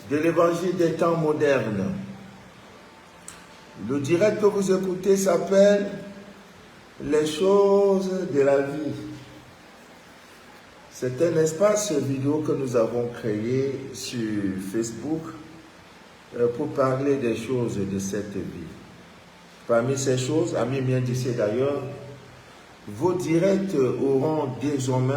de l'évangile des temps modernes. Le direct que vous écoutez s'appelle Les choses de la vie. C'est un espace vidéo que nous avons créé sur Facebook pour parler des choses de cette vie. Parmi ces choses, amis bien d'ici d'ailleurs, vos directs auront désormais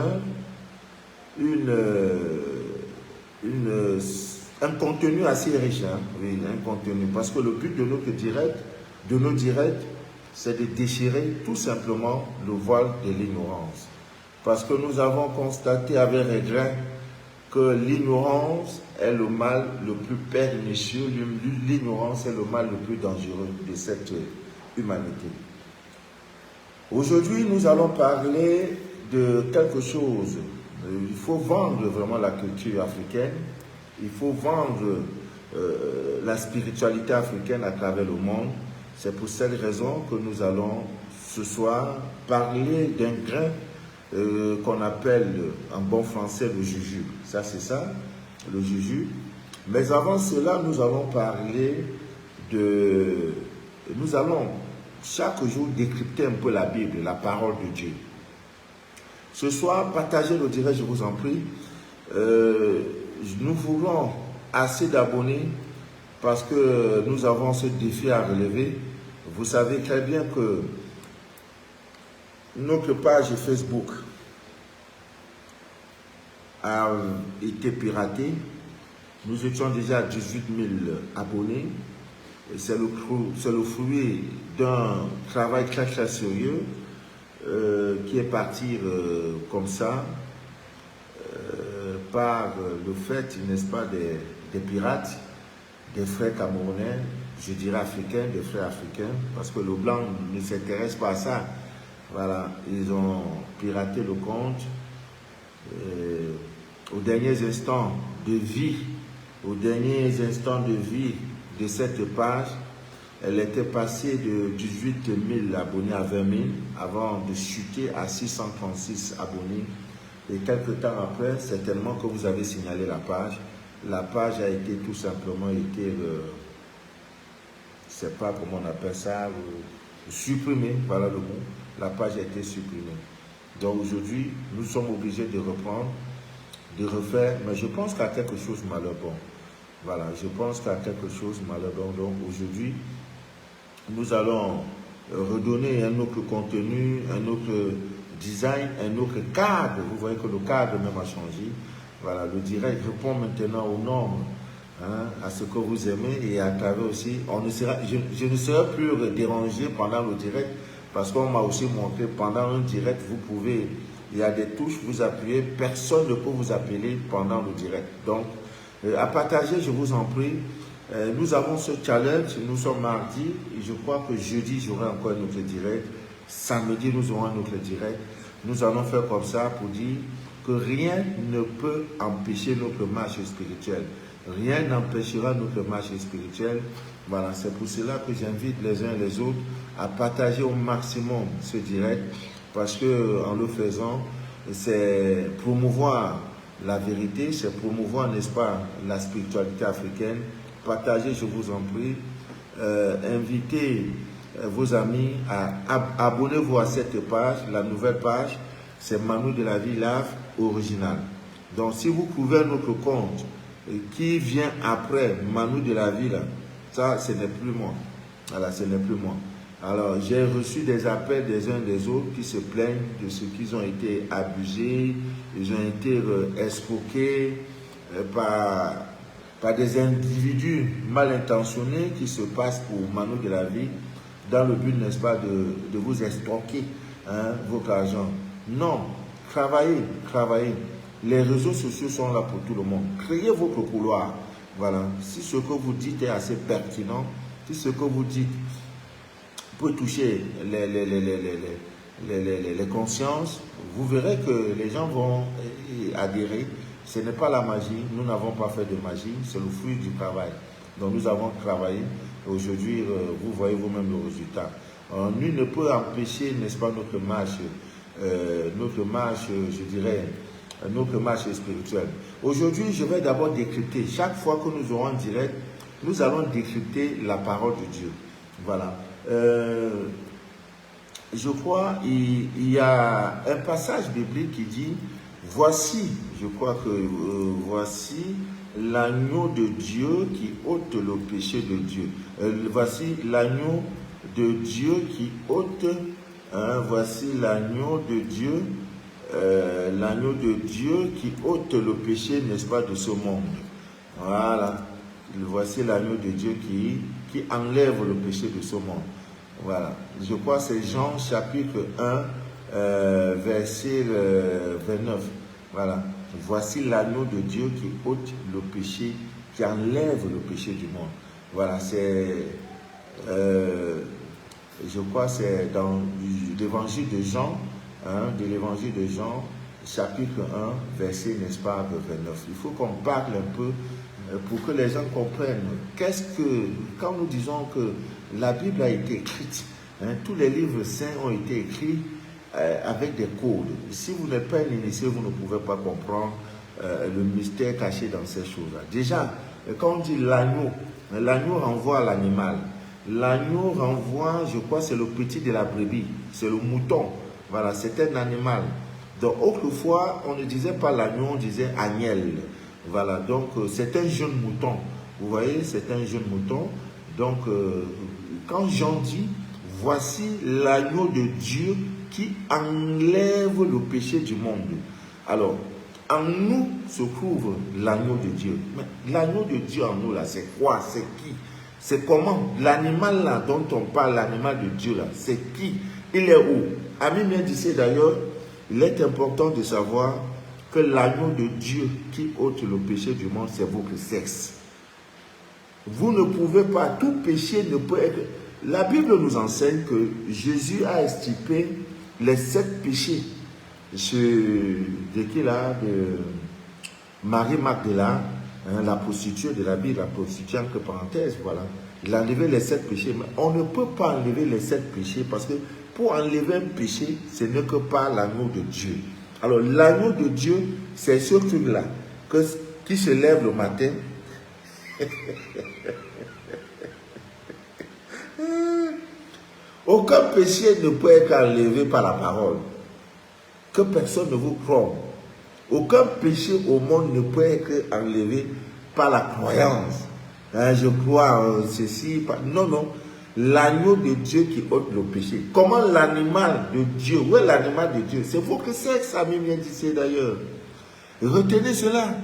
un contenu assez riche, hein? Oui, un contenu, parce que le but de nos directs, c'est de déchirer tout simplement le voile de l'ignorance. Parce que nous avons constaté avec regret que l'ignorance est le mal le plus pernicieux, l'ignorance est le mal le plus dangereux de cette humanité. Aujourd'hui, nous allons parler de quelque chose. Il faut vendre vraiment la culture africaine, il faut vendre la spiritualité africaine à travers le monde. C'est pour cette raison que nous allons ce soir parler d'un grain qu'on appelle en bon français le juju. Ça, c'est ça, le juju. Mais avant cela, nous allons parler de... Nous allons chaque jour décrypter un peu la Bible, la parole de Dieu. Ce soir, partagez le direct, je vous en prie. Nous voulons assez d'abonnés parce que nous avons ce défi à relever. Vous savez très bien que notre page Facebook a été piratée. Nous étions déjà à 18 000 abonnés. C'est le fruit d'un travail très très sérieux qui est parti comme ça par le fait, n'est-ce pas, des pirates, des frères camerounais, je dirais africains, des frères africains, parce que le blanc ne s'intéresse pas à ça. Voilà, ils ont piraté le compte. Aux derniers instants de vie, de cette page, elle était passée de 18 000 abonnés à 20 000 avant de chuter à 636 abonnés. Et quelques temps après, certainement que vous avez signalé la page. La page a été tout simplement je ne sais pas comment on appelle ça, supprimée, voilà le mot. La page a été supprimée. Donc aujourd'hui, nous sommes obligés de reprendre, de refaire, mais je pense qu'il y a quelque chose de malheur bon. Voilà, je pense qu'il y a quelque chose de malheur bon. Donc aujourd'hui, nous allons redonner un autre contenu, un autre design, un autre cadre. Vous voyez que le cadre même a changé. Voilà, le direct répond maintenant aux normes, hein, à ce que vous aimez et à travers aussi, je ne serai plus dérangé pendant le direct parce qu'on m'a aussi montré pendant un direct, vous pouvez, il y a des touches, vous appuyez, personne ne peut vous appeler pendant le direct. Donc, à partager, je vous en prie. Nous avons ce challenge, nous sommes mardi, et je crois que jeudi, j'aurai encore un autre direct. Samedi, nous aurons un autre direct. Nous allons faire comme ça pour dire que rien ne peut empêcher notre marche spirituelle. Rien n'empêchera notre marche spirituelle. Voilà, c'est pour cela que j'invite les uns et les autres à partager au maximum ce direct, parce que en le faisant, c'est promouvoir la vérité, c'est promouvoir, n'est-ce pas, la spiritualité africaine. Partagez, je vous en prie. Invitez vos amis à abonnez-vous à cette page, la nouvelle page, c'est Manu de la Vie Lave original. Donc si vous trouvez notre compte qui vient après Manu de la Vie, là, ça ce n'est plus moi. Voilà, ce n'est plus moi. Alors j'ai reçu des appels des uns des autres qui se plaignent de ce qu'ils ont été abusés, ils ont été escroqués par des individus mal intentionnés qui se passent pour Manu de la Vie dans le but, n'est-ce pas, de vous escroquer, hein, votre argent. Non, travaillez. Les réseaux sociaux sont là pour tout le monde. Créez votre couloir. Voilà. Si ce que vous dites est assez pertinent, si ce que vous dites peut toucher les consciences, vous verrez que les gens vont adhérer. Ce n'est pas la magie, nous n'avons pas fait de magie, c'est le fruit du travail. Donc nous avons travaillé. Aujourd'hui, vous voyez vous-même le résultat. Nul ne peut empêcher, n'est-ce pas, notre marche, je dirais, notre marche spirituelle. Aujourd'hui, je vais d'abord décrypter. Chaque fois que nous aurons un direct, nous allons décrypter la parole de Dieu. Voilà. Je crois il y a un passage biblique qui dit, voici, je crois que voici l'agneau de Dieu qui ôte le péché de Dieu. Voici l'agneau de Dieu qui ôte, voici l'agneau de Dieu, qui ôte le péché, n'est-ce pas, de ce monde. Voilà. Voici l'agneau de Dieu qui enlève le péché de ce monde. Voilà. Je crois que c'est Jean chapitre 1, verset 29. Voilà. Voici l'agneau de Dieu qui ôte le péché, qui enlève le péché du monde. Voilà, c'est, je crois que c'est dans l'évangile de Jean, chapitre 1, verset, n'est-ce pas, 29. Il faut qu'on parle un peu pour que les gens comprennent. Quand nous disons que la Bible a été écrite, tous les livres saints ont été écrits avec des codes. Si vous n'êtes pas un initié, vous ne pouvez pas comprendre le mystère caché dans ces choses-là. Déjà, quand on dit l'agneau renvoie à l'animal. L'agneau renvoie, je crois, c'est le petit de la brebis, c'est le mouton. Voilà, c'est un animal. Donc, autrefois, on ne disait pas l'agneau, on disait agnelle. Voilà, donc c'est un jeune mouton. Vous voyez, c'est un jeune mouton. Donc, quand Jean dit, voici l'agneau de Dieu qui enlève le péché du monde. Alors, en nous se trouve l'agneau de Dieu. Mais l'agneau de Dieu en nous, là, c'est quoi? C'est qui? C'est comment? L'animal là dont on parle, l'animal de Dieu là, c'est qui? Il est où? Ami bien dit d'ailleurs, il est important de savoir que l'agneau de Dieu qui ôte le péché du monde, c'est votre sexe. Vous ne pouvez pas, tout péché ne peut être... La Bible nous enseigne que Jésus a extirpé les 7 péchés de qui là, de Marie Magdala, la prostituée de la Bible, la prostituée entre parenthèses, voilà. Il a enlevé les 7 péchés, mais on ne peut pas enlever les 7 péchés parce que pour enlever un péché, ce n'est que par l'agneau de Dieu. Alors l'agneau de Dieu, c'est ce truc-là qui se lève le matin. Aucun péché ne peut être enlevé par la parole. Que personne ne vous croie. Aucun péché au monde ne peut être enlevé par la croyance. Je crois en ceci. Non, non. L'agneau de Dieu qui ôte le péché. Comment l'animal de Dieu, où est l'animal de Dieu? C'est votre sexe, ami bien dit d'ailleurs. Retenez cela.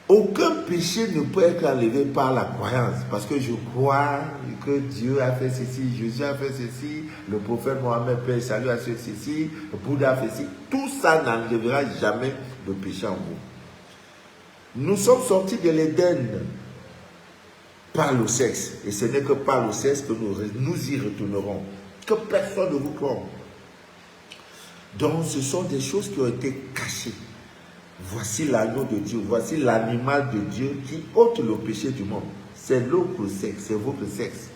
Aucun péché ne peut être enlevé par la croyance. Parce que je crois que Dieu a fait ceci, Jésus a fait ceci, le prophète Mohammed, Père Salut, a fait ceci, le Bouddha a fait ceci. Tout ça n'enlèvera jamais le péché en vous. Nous sommes sortis de l'Éden par le sexe. Et ce n'est que par le sexe que nous y retournerons. Que personne ne vous croit. Donc ce sont des choses qui ont été cachées. Voici l'agneau de Dieu, voici l'animal de Dieu qui ôte le péché du monde. C'est l'autre sexe, c'est votre sexe.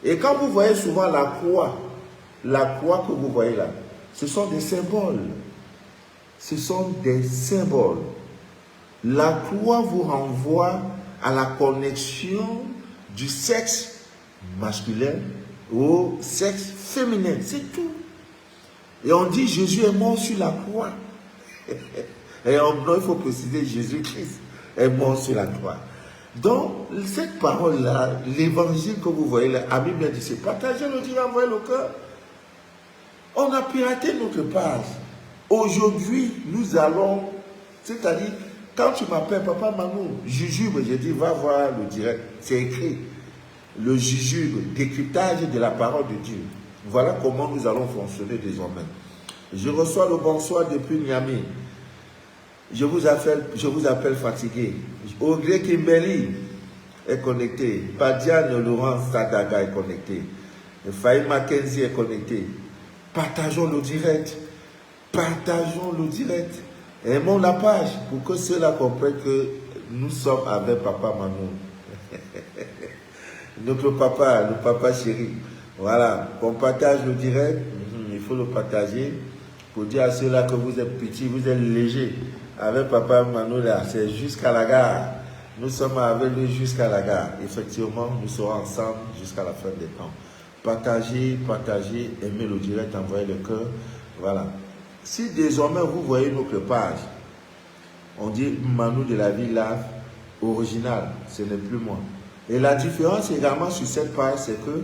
Et quand vous voyez souvent la croix que vous voyez là, ce sont des symboles. Ce sont des symboles. La croix vous renvoie à la connexion du sexe masculin au sexe féminin. C'est tout. Et on dit Jésus est mort sur la croix. Et il faut préciser Jésus-Christ est mort sur la croix. Donc, cette parole-là, l'évangile que vous voyez là, a bien dit, c'est partager le Dieu, envoyer le cœur. On a piraté notre page. Aujourd'hui, nous allons, c'est-à-dire, quand tu m'appelles Papa Manou, jujube, je dis, va voir le direct. C'est écrit. Le jujube, décryptage de la parole de Dieu. Voilà comment nous allons fonctionner désormais. Je reçois le bonsoir depuis Niamey. Je vous appelle fatigué. Audrey Kimbeli est connecté. Padiane Laurent Sadaga est connecté. Faye Mackenzie est connecté. Partageons le direct. Partageons le direct. Aimons la page pour que ceux-là comprennent que nous sommes avec Papa Manou. Notre papa, le papa chéri. Voilà. On partage le direct. Il faut le partager. pour dire à ceux-là que vous êtes petits, vous êtes légers. Avec Papa Manu là, c'est jusqu'à la gare. Nous sommes avec lui jusqu'à la gare. Effectivement, nous serons ensemble jusqu'à la fin des temps. Partagez, partagez, aimez le direct, envoyez le cœur. Voilà. Si désormais vous voyez notre page, on dit Manu de la Vie Live original, ce n'est plus moi. Et la différence également sur cette page, c'est que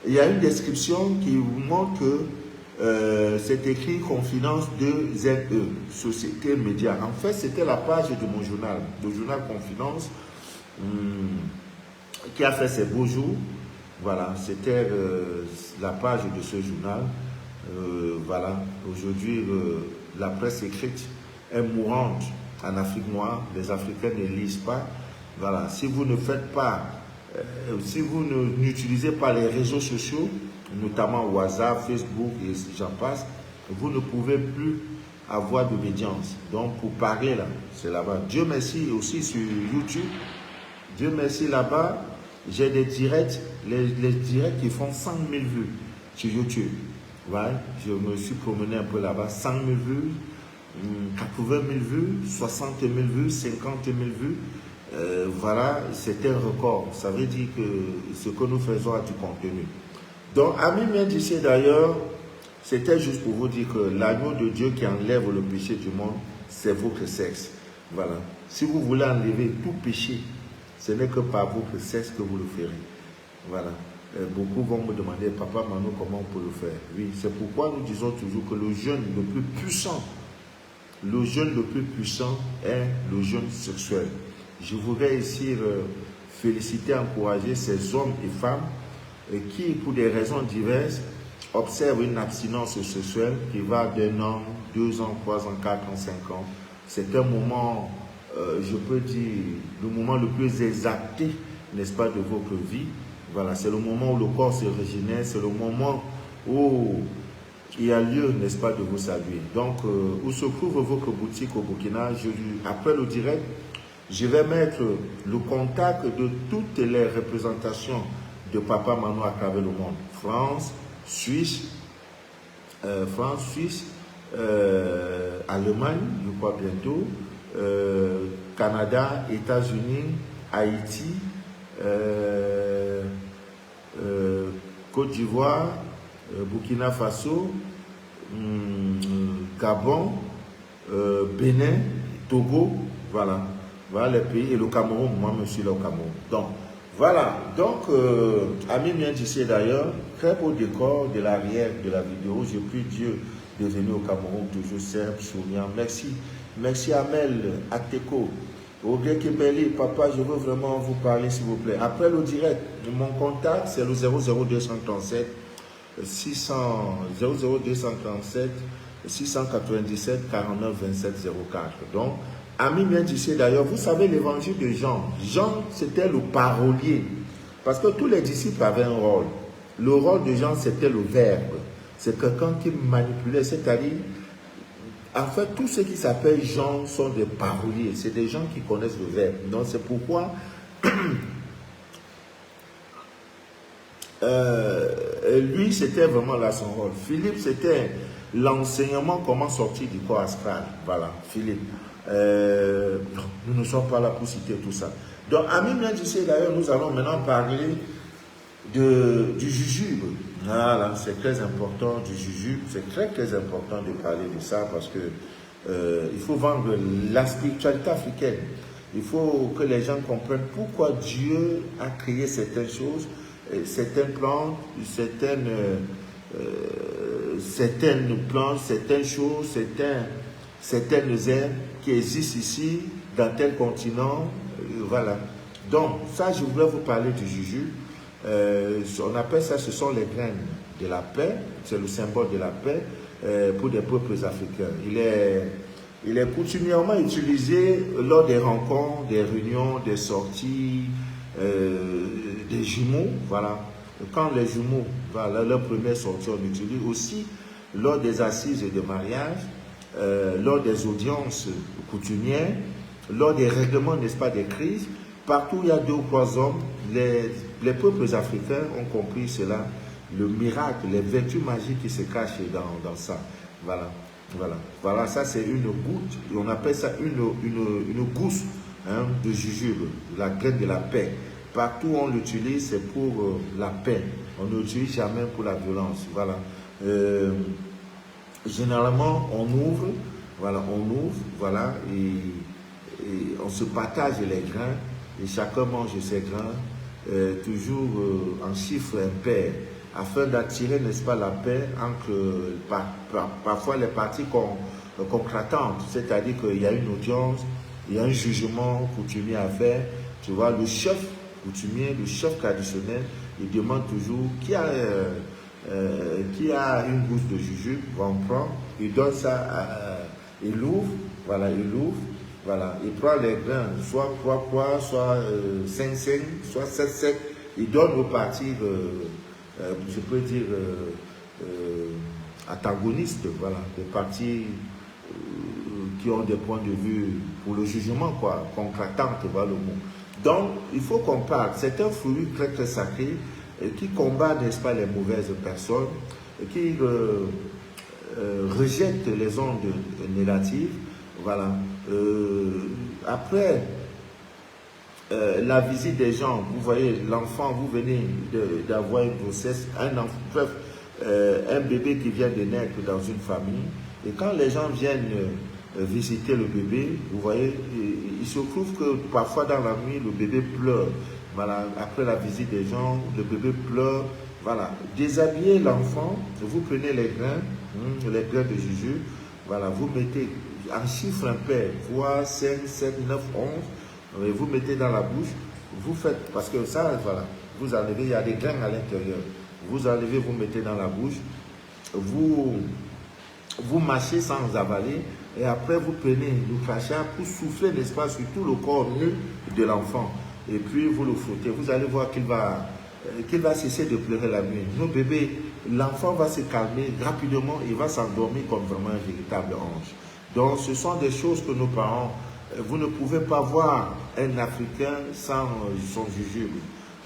il y a une description qui vous montre que c'est écrit Confidence de ZE, Société Média. En fait, c'était la page de mon journal, le journal Confidence, qui a fait ses beaux jours. Voilà, c'était la page de ce journal. Voilà, aujourd'hui, la presse écrite est mourante en Afrique noire. Les Africains ne lisent pas. Voilà, si vous ne faites pas, si vous n'utilisez pas les réseaux sociaux, notamment WhatsApp, Facebook et j'en passe, vous ne pouvez plus avoir d'obédience. Donc, pour parler là, c'est là-bas. Dieu merci aussi sur YouTube. Dieu merci là-bas, j'ai des directs, les directs qui font 100 000 vues sur YouTube. Ouais, je me suis promené un peu là-bas, 100 000 vues, 80 000 vues, 60 000 vues, 50 000 vues. Voilà, c'était un record. Ça veut dire que ce que nous faisons a du contenu. Donc, Ami Mendici d'ailleurs, c'était juste pour vous dire que l'agneau de Dieu qui enlève le péché du monde, c'est votre sexe. Voilà. Si vous voulez enlever tout péché, ce n'est que par votre sexe que vous le ferez. Voilà. Beaucoup vont me demander, Papa Manu, comment on peut le faire? Oui, c'est pourquoi nous disons toujours que le jeûne le plus puissant est le jeûne sexuel. Je voudrais ici féliciter, encourager ces hommes et femmes qui, pour des raisons diverses, observent une abstinence sexuelle qui va d'1 an, 2 ans, 3 ans, 4 ans, 5 ans. C'est un moment, je peux dire, le moment le plus exalté, n'est-ce pas, de votre vie. Voilà, c'est le moment où le corps se régénère, c'est le moment où il y a lieu, n'est-ce pas, de vous saluer. Donc, où se trouve votre boutique au Burkina? Après le direct, je vais mettre le contact de toutes les représentations de Papa Manu à travers le monde. France, Suisse, Allemagne, je crois bientôt, Canada, États-Unis, Haïti, Côte d'Ivoire, Burkina Faso, Gabon, Bénin, Togo, voilà. Voilà les pays, et le Cameroun, moi je suis là au Cameroun. Donc, voilà. Donc, Ami Mendici d'ailleurs, très beau décor de l'arrière de la vidéo. J'ai pris Dieu de venir au Cameroun, toujours serbe, souriant. Merci. Merci Amel, Ateko. Audrey Kebeli, papa, je veux vraiment vous parler, s'il vous plaît. Après le direct, mon contact, c'est le 00237 697 49 27 04. Donc, Ami Mendici d'ailleurs, vous savez l'évangile de Jean. Jean, c'était le parolier. Parce que tous les disciples avaient un rôle. Le rôle de Jean, c'était le verbe. C'est quelqu'un qui manipulait, c'est-à-dire, en fait, tous ceux qui s'appellent Jean sont des paroliers. C'est des gens qui connaissent le verbe. Donc, c'est pourquoi lui, c'était vraiment là son rôle. Philippe, c'était l'enseignement, comment sortir du corps astral. Voilà, Philippe. Nous ne sommes pas là pour citer tout ça. Donc, Ami Mendici, d'ailleurs, nous allons maintenant parler du jujube. Voilà, c'est très important du jujube. C'est très, très important de parler de ça parce que il faut vendre la spiritualité africaine. Il faut que les gens comprennent pourquoi Dieu a créé certaines choses, certaines plantes, certaines plantes, certaines choses, certaines herbes qui existent ici, dans tel continent, voilà. Donc, ça, je voulais vous parler du jujube. On appelle ça, ce sont les graines de la paix, c'est le symbole de la paix pour des peuples africains. Il est coutumièrement utilisé lors des rencontres, des réunions, des sorties, des jumeaux, voilà. Quand les jumeaux, voilà, leur première sortie, on utilise aussi lors des assises de mariage, lors des audiences coutumières, lors des règlements, n'est-ce pas, des crises. Partout où il y a 2 ou 3 hommes, les peuples africains ont compris cela, le miracle, les vertus magiques qui se cachent dans ça. Voilà, voilà. Voilà, ça c'est une goutte, on appelle ça une gousse hein, de jujube, la graine de la paix. Partout où on l'utilise, c'est pour la paix. On ne l'utilise jamais pour la violence. Voilà. Généralement, on ouvre, voilà, et on se partage les grains, et chacun mange ses grains, toujours en chiffre impair, afin d'attirer, n'est-ce pas, la paix entre parfois les parties conclatantes, c'est-à-dire qu'il y a une audience, il y a un jugement coutumier à faire, tu vois, le chef coutumier, le chef traditionnel, il demande toujours qui a une gousse de jujube, va en prendre, il donne ça, il l'ouvre, voilà, il prend les grains, soit 3 poids, soit 5, soit 7, il donne aux parties, je peux dire, antagonistes, voilà, des parties qui ont des points de vue pour le jugement, quoi, conclatantes, voilà le mot. Donc, il faut qu'on parle, c'est un fruit très très sacré, qui combat, n'est-ce pas, les mauvaises personnes, qui rejette les ondes négatives. Voilà. Après la visite des gens, vous voyez, l'enfant, vous venez d'avoir une grossesse, un bébé qui vient de naître dans une famille, et quand les gens viennent visiter le bébé, vous voyez, il se trouve que parfois dans la nuit, le bébé pleure. Voilà, après la visite des gens, le bébé pleure. Voilà, déshabillez l'enfant, vous prenez les grains de jujube, voilà, vous mettez en chiffre impair, 3, 5, 7, 9, 11, et vous mettez dans la bouche, vous faites, parce que ça, voilà, vous enlevez, il y a des grains à l'intérieur, vous enlevez, vous mettez dans la bouche, vous mâchez sans avaler, et après vous prenez le crachat pour souffler, n'est-ce pas, sur tout le corps nu de l'enfant. Et puis vous le frottez. Vous allez voir qu'il va cesser de pleurer la nuit. Nos bébés, l'enfant va se calmer rapidement, il va s'endormir comme vraiment un véritable ange. Donc ce sont des choses que nos parents, vous ne pouvez pas voir un Africain sans son jujube.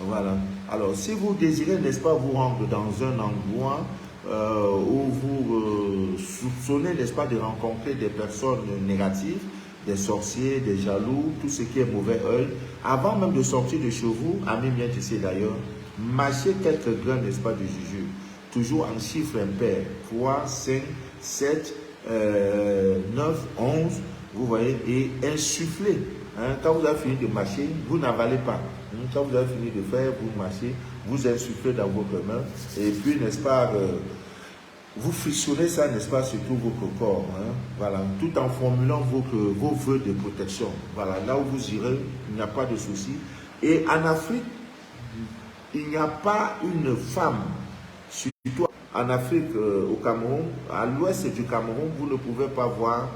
Voilà. Alors si vous désirez, n'est-ce pas, vous rendre dans un endroit où vous soupçonnez, n'est-ce pas, de rencontrer des personnes négatives, des sorciers, des jaloux, tout ce qui est mauvais œil, avant même de sortir de chez vous, amis bien ici d'ailleurs, mâchez quelques grains, n'est-ce pas, de jujube, toujours en chiffre impair, 3, 5, 7, 9, 11, vous voyez, et insufflez. Hein, quand vous avez fini de mâcher, vous n'avalez pas. Quand vous avez fini de faire, vous mâchez, vous insufflez dans votre main, et puis, n'est-ce pas, vous frictionnez ça, n'est-ce pas, sur tout votre corps, hein, voilà, tout en formulant vos vœux de protection. Voilà, là où vous irez, il n'y a pas de souci. Et en Afrique, il n'y a pas une femme, surtout en Afrique, au Cameroun, à l'ouest du Cameroun, vous ne pouvez pas voir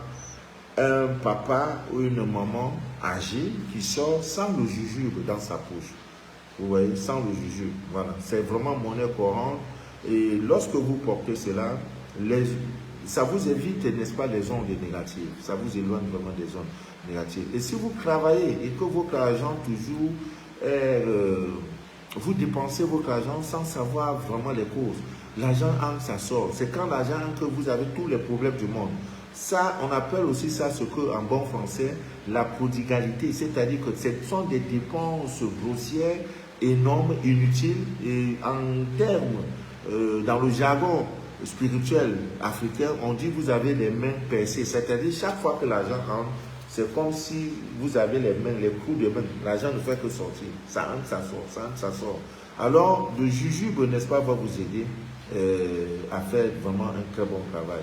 un papa ou une maman âgée qui sort sans le jujube dans sa poche. Vous voyez, sans le jujube. Voilà, c'est vraiment monnaie courante. Et lorsque vous portez cela, ça vous évite, n'est-ce pas, les ondes négatives. Ça vous éloigne vraiment des ondes négatives. Et si vous travaillez et que votre argent toujours vous dépensez votre argent sans savoir vraiment les causes, l'argent entre, ça sort. C'est quand l'argent entre, vous avez tous les problèmes du monde. Ça, on appelle aussi ça, ce qu'en bon français, la prodigalité. C'est-à-dire que ce sont des dépenses grossières, énormes, inutiles. Et en termes, dans le jargon spirituel africain, on dit que vous avez les mains percées. C'est-à-dire chaque fois que l'argent rentre, c'est comme si vous avez les mains, les coups de main. L'argent ne fait que sortir. Ça entre, ça sort, ça entre, ça sort. Alors, le jujube, n'est-ce pas, va vous aider à faire vraiment un très bon travail.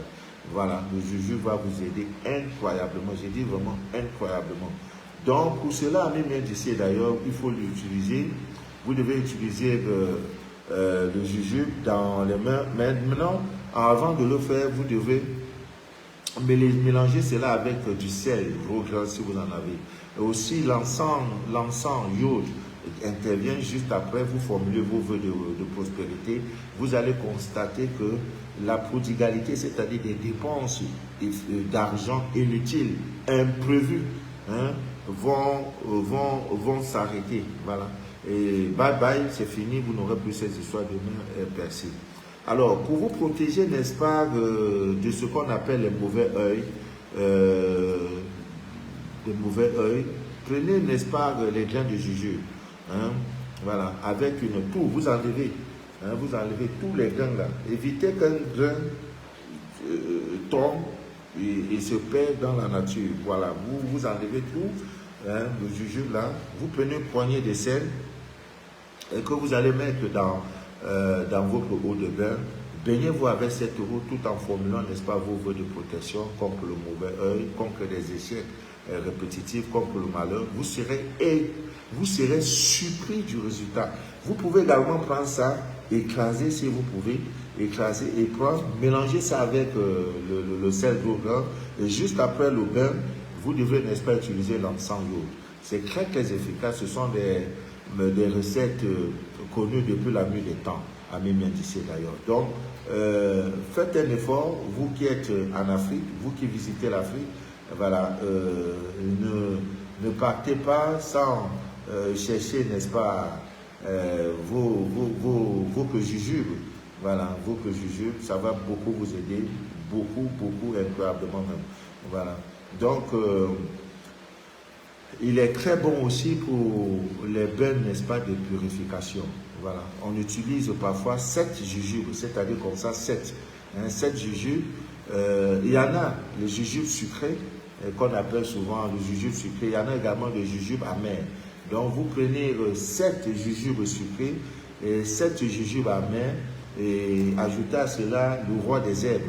Voilà, le jujube va vous aider incroyablement. J'ai dit vraiment incroyablement. Donc, pour cela, ami bien d'ici d'ailleurs, il faut l'utiliser. Vous devez utiliser le jujube dans les mains. Maintenant, avant de le faire, vous devez mélanger cela avec du sel, si vous en avez. Et aussi, l'encens iode intervient juste après, vous formulez vos vœux de prospérité. Vous allez constater que la prodigalité, c'est-à-dire des dépenses d'argent inutiles, imprévues, hein, vont s'arrêter. Voilà. Et bye bye, c'est fini, vous n'aurez plus ces histoires de mains percées. Alors, pour vous protéger, n'est-ce pas, de ce qu'on appelle les mauvais œils, prenez, n'est-ce pas, les grains de jujube, hein, voilà, avec une tour, vous enlevez tous les grains là. Évitez qu'un grain tombe et se perd dans la nature. Voilà, vous enlevez tout, hein, le jujube là, vous prenez une poignée de sel et que vous allez mettre dans votre eau de bain. Baignez-vous avec cette eau tout en formulant, n'est-ce pas, vos voeux de protection contre le mauvais œil, contre les échecs répétitifs, contre le malheur. Vous serez surpris du résultat. Vous pouvez également prendre ça, écraser si vous pouvez, écraser et prendre, mélanger ça avec le sel d'eau blanc. Et juste après le bain, vous devez, n'est-ce pas, utiliser l'encens lourd. C'est très efficace. Ce sont des recettes connues depuis la nuit des temps, à Mémiendissé d'ailleurs. Donc, faites un effort, vous qui êtes en Afrique, vous qui visitez l'Afrique, voilà, ne partez pas sans chercher, n'est-ce pas, vos jujubes. Voilà, vos jujubes, ça va beaucoup vous aider, beaucoup, incroyablement même. Voilà. Donc, il est très bon aussi pour les bains, n'est-ce pas, de purification. Voilà. On utilise parfois 7 jujubes, c'est-à-dire comme ça, 7. 7 jujubes. Il y en a les jujubes sucrés, qu'on appelle souvent le jujube sucré. Il y en a également des jujubes amers. Donc, vous prenez 7 jujubes sucrés et 7 jujubes amers et ajoutez à cela le roi des herbes.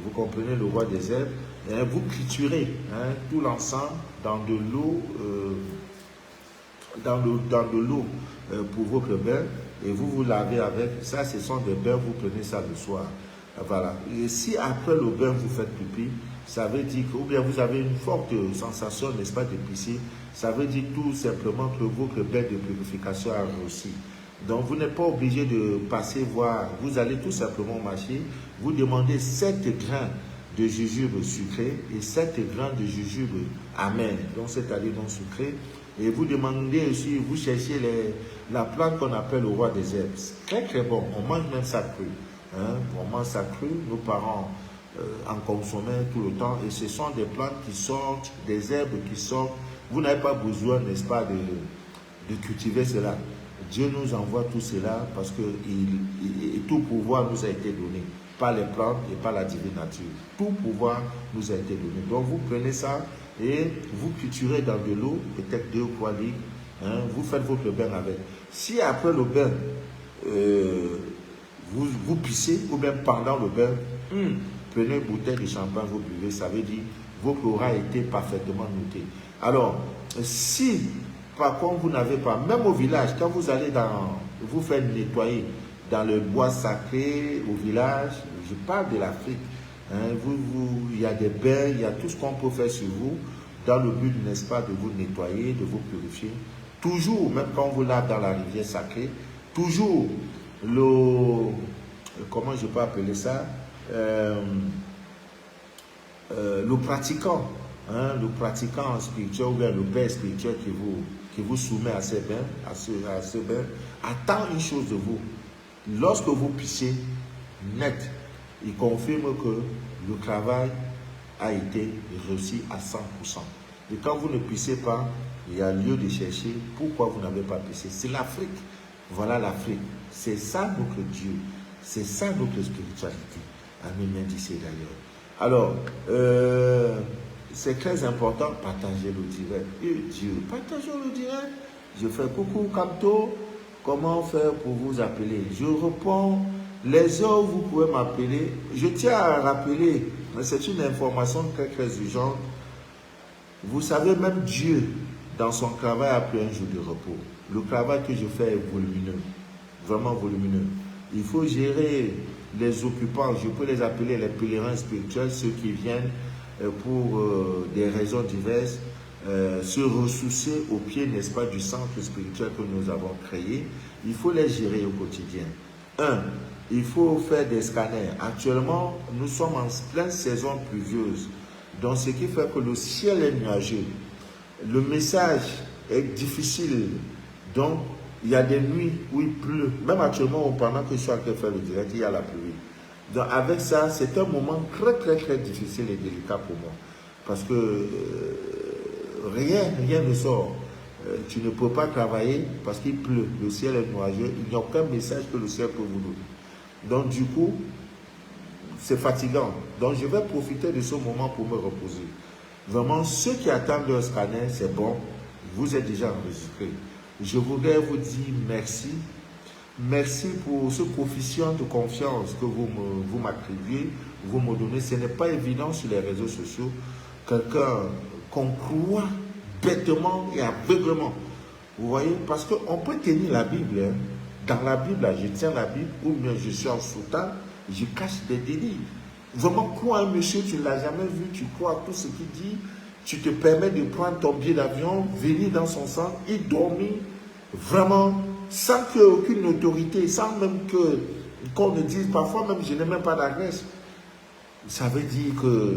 Vous comprenez, le roi des herbes. Et vous triturez tout l'ensemble dans de l'eau, pour votre bain, et vous lavez avec. Ça, ce sont des bains, vous prenez ça le soir. Voilà. Et si après le bain, vous faites pipi, ça veut dire que, ou bien vous avez une forte sensation, n'est-ce pas, de pisser, ça veut dire tout simplement que votre bain de purification a réussi. Donc, vous n'êtes pas obligé de passer voir, vous allez tout simplement marcher, vous demandez 7 grains de jujube sucré et 7 grains de jujube amer, donc c'est-à-dire non sucré. Et vous demandez aussi, vous cherchez la plante qu'on appelle le roi des herbes. Très bon, on mange même ça cru. On mange ça cru, nos parents en consommaient tout le temps. Et ce sont des plantes qui sortent, des herbes qui sortent. Vous n'avez pas besoin, n'est-ce pas, de cultiver cela. Dieu nous envoie tout cela parce que tout pouvoir nous a été donné par les plantes et par la divine nature. Tout pouvoir nous a été donné. Donc vous prenez ça et vous culturez dans de l'eau, peut-être 2 ou 3 litres. Vous faites votre bain avec. Si après le bain, vous pissez, ou même pendant le bain, prenez une bouteille de champagne, vous buvez, ça veut dire votre eau a été parfaitement notée. Alors, si par contre vous n'avez pas, même au village, quand vous allez vous faites nettoyer dans le bois sacré au village, je parle de l'Afrique, il y a des bains, il y a tout ce qu'on peut faire sur vous, dans le but, n'est-ce pas, de vous nettoyer, de vous purifier. Toujours, même quand on vous lave dans la rivière sacrée, toujours comment je peux appeler ça, le pratiquant spirituel ou bien le père spirituel qui vous soumet à ces bains, attend une chose de vous. Lorsque vous pissez, net, il confirme que le travail a été réussi à 100%. Et quand vous ne pissez pas, il y a lieu de chercher pourquoi vous n'avez pas pissé. C'est l'Afrique. Voilà l'Afrique. C'est ça notre Dieu. C'est ça notre spiritualité. Amen, Mémiendissé d'ailleurs. Alors, c'est très important, partager le direct. Et Dieu, partageons le direct. Je fais coucou Camto. Comment faire pour vous appeler? Je réponds. Les heures où vous pouvez m'appeler. Je tiens à rappeler, c'est une information très urgente. Vous savez, même Dieu, dans son travail, a pris un jour de repos. Le travail que je fais est volumineux, vraiment volumineux. Il faut gérer les occupants, je peux les appeler les pèlerins spirituels, ceux qui viennent pour des raisons diverses, se ressourcer au pied, n'est-ce pas, du centre spirituel que nous avons créé. Il faut les gérer au quotidien. Il faut faire des scanners. Actuellement, nous sommes en pleine saison pluvieuse. Donc, ce qui fait que le ciel est nuageux. Le message est difficile. Donc, Il y a des nuits où il pleut. Même actuellement, pendant que je suis en train de faire le direct, il y a la pluie. Donc avec ça, c'est un moment très très très difficile et délicat pour moi. Parce que rien ne sort. Tu ne peux pas travailler parce qu'il pleut. Le ciel est nuageux. Il n'y a aucun message que le ciel peut vous donner. Donc du coup, c'est fatigant. Donc je vais profiter de ce moment pour me reposer. Vraiment, ceux qui attendent leur scanner, c'est bon. Vous êtes déjà enregistrés. Je voudrais vous dire merci. Merci pour ce coefficient de confiance que vous m'attribuez, vous me donnez. Ce n'est pas évident sur les réseaux sociaux. Quelqu'un qu'on croit bêtement et aveuglement. Vous voyez, parce qu'on peut tenir la Bible. Hein. Dans la Bible, là, je tiens la Bible, ou bien je suis en soutane, je cache des délits. Vraiment, quoi, un monsieur, tu ne l'as jamais vu, tu crois à tout ce qu'il dit, tu te permets de prendre ton billet d'avion, venir dans son centre, y dormir, vraiment, sans qu'aucune autorité, sans même qu'on ne dise, parfois même, je n'ai même pas d'adresse. Ça veut dire que,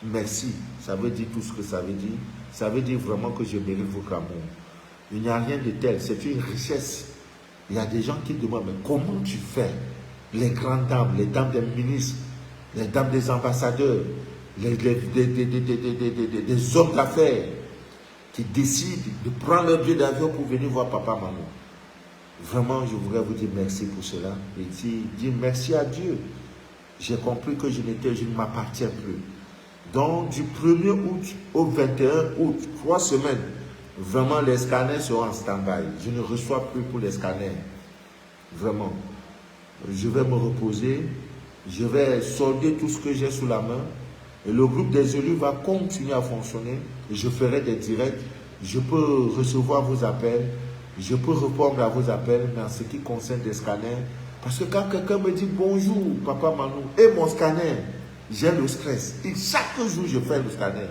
merci, ça veut dire tout ce que ça veut dire. Ça veut dire vraiment que je mérite votre amour. Il n'y a rien de tel, c'est une richesse. Il y a des gens qui demandent, mais comment tu fais? Les grandes dames, les dames des ministres, les dames des ambassadeurs, des hommes d'affaires qui décident de prendre leur billet d'avion pour venir voir papa, maman. Vraiment, je voudrais vous dire merci pour cela. Et dire merci à Dieu. J'ai compris que je ne m'appartiens plus. Donc, du 1er août au 21 août, 3 semaines, vraiment, les scanners seront en stand-by. Je ne reçois plus pour les scanners. Vraiment. Je vais me reposer. Je vais solder tout ce que j'ai sous la main. Et le groupe des élus va continuer à fonctionner. Je ferai des directs. Je peux recevoir vos appels. Je peux répondre à vos appels dans ce qui concerne des scanners. Parce que quand quelqu'un me dit bonjour, papa Manou, et mon scanner, j'ai le stress. Et chaque jour, je fais le scanner.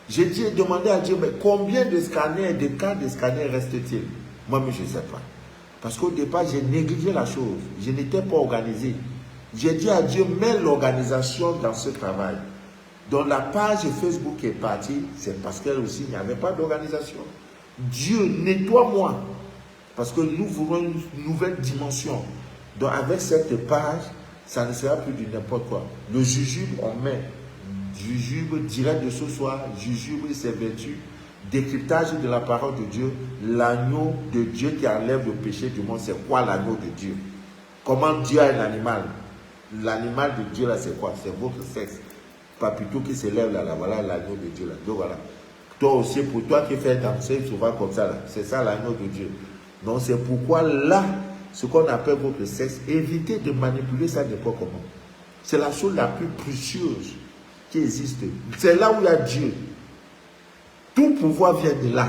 J'ai demandé à Dieu, mais combien de scanners, de cas de scanners reste-t-il? Moi-même, je ne sais pas. Parce qu'au départ, j'ai négligé la chose. Je n'étais pas organisé. J'ai dit à Dieu, mets l'organisation dans ce travail. Donc la page Facebook est partie, c'est parce qu'elle aussi, il n'y avait pas d'organisation. Dieu, nettoie-moi. Parce que nous voulons une nouvelle dimension. Donc avec cette page, ça ne sera plus du n'importe quoi. Le jujube, on met jujube direct de ce soir, jujube et ses vertus, décryptage de la parole de Dieu, l'agneau de Dieu qui enlève le péché du monde. C'est quoi l'agneau de Dieu? Comment Dieu a un animal? L'animal de Dieu là, c'est quoi? C'est votre sexe. Papito qui s'élève là, voilà l'agneau de Dieu là. Donc voilà. Toi aussi, pour toi qui fais danser souvent comme ça là, c'est ça l'agneau de Dieu. Donc c'est pourquoi là, ce qu'on appelle votre sexe, évitez de manipuler ça n'importe comment. C'est la chose la plus précieuse qui existe. C'est là où il y a Dieu. Tout pouvoir vient de là.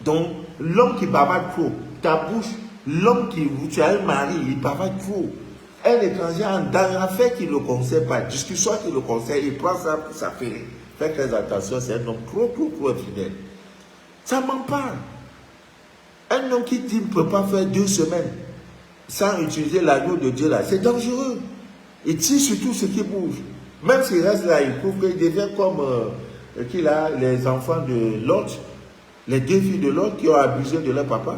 Donc, l'homme qui bavard trop, ta bouche, l'homme qui, tu as un mari, il bavard trop. Un étranger dans l'affaire qui ne le conseille pas, discussion qui le conseille, il prend ça pour s'affairer. Faites très attention, c'est un homme trop fidèle. Ça ment pas. Un homme qui dit ne peut pas faire 2 semaines sans utiliser l'agneau de Dieu là, c'est dangereux. Il tire sur tout ce qui bouge. Même s'il reste là, il prouve qu'il devient comme qu'il a les enfants de Lot, les 2 filles de Lot qui ont abusé de leur papa.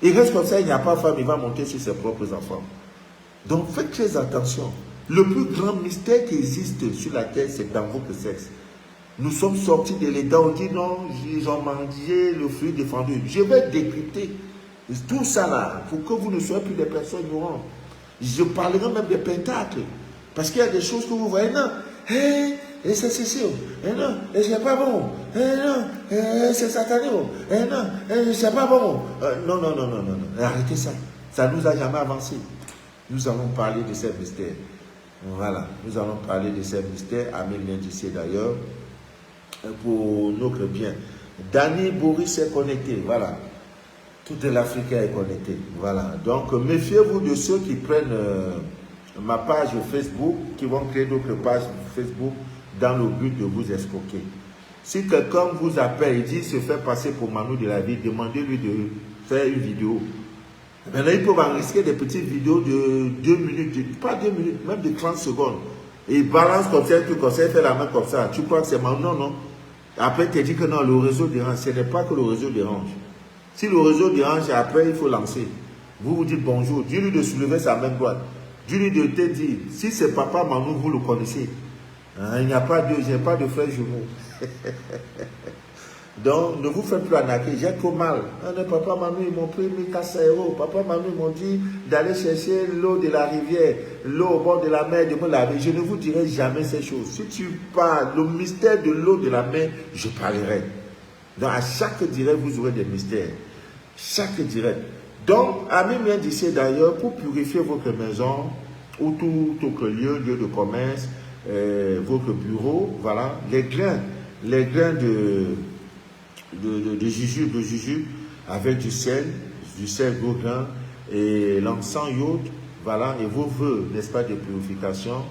Il reste comme ça, il n'y a pas de femme, il va monter sur ses propres enfants. Donc faites très attention. Le plus grand mystère qui existe sur la terre, c'est dans votre sexe. Nous sommes sortis de l'État, on dit non, ils ont mangé le fruit défendu. Je vais décrypter tout ça là, pour que vous ne soyez plus des personnes ignorantes. Je parlerai même des pentacles. Parce qu'il y a des choses que vous voyez, non, et c'est sûr, et non, et c'est pas bon, et non, c'est satanique, et non, c'est pas bon. Non, arrêtez ça. Ça ne nous a jamais avancé. Nous allons parler de ces mystères. Voilà, nous allons parler de ces mystères. Amen, bien d'ici d'ailleurs, pour notre bien. Dany Boris est connecté, voilà. Toute l'Afrique est connectée, voilà. Donc, méfiez-vous de ceux qui prennent ma page Facebook, qui vont créer d'autres pages Facebook dans le but de vous escroquer. Si quelqu'un vous appelle et dit se fait passer pour Manou de la vie, demandez-lui de faire une vidéo. Maintenant, ils peuvent enregistrer des petites vidéos de 2 minutes, pas 2 minutes, même de 30 secondes. Et ils balancent comme ça, tu conseilles, fait la main comme ça. Tu crois que c'est Manou? Non. Après, tu dis que non, le réseau dérange. Ce n'est pas que le réseau dérange. Si le réseau dérange, après, il faut lancer. Vous vous dites bonjour. Dis-lui de soulever sa main droite. Dis-lui de te dire, si c'est papa Manou, vous le connaissez. Hein, il n'y a pas de frères jumeaux. Donc, ne vous faites plus arnaquer. J'ai trop mal. Papa Manou, ils m'ont pris mes casseroles. Papa Manou, ils m'ont dit d'aller chercher l'eau de la rivière, l'eau au bord de la mer, de me laver. Je ne vous dirai jamais ces choses. Si tu parles, le mystère de l'eau de la mer, je parlerai. Donc, à chaque direct, vous aurez des mystères. Chaque direct. Donc, Ami vient d'ici d'ailleurs pour purifier votre maison ou tout autre lieu de commerce, votre bureau, voilà, les grains de jujube avec du sel gros grain et l'encens iode, voilà, et vos vœux, n'est-ce pas, de purification.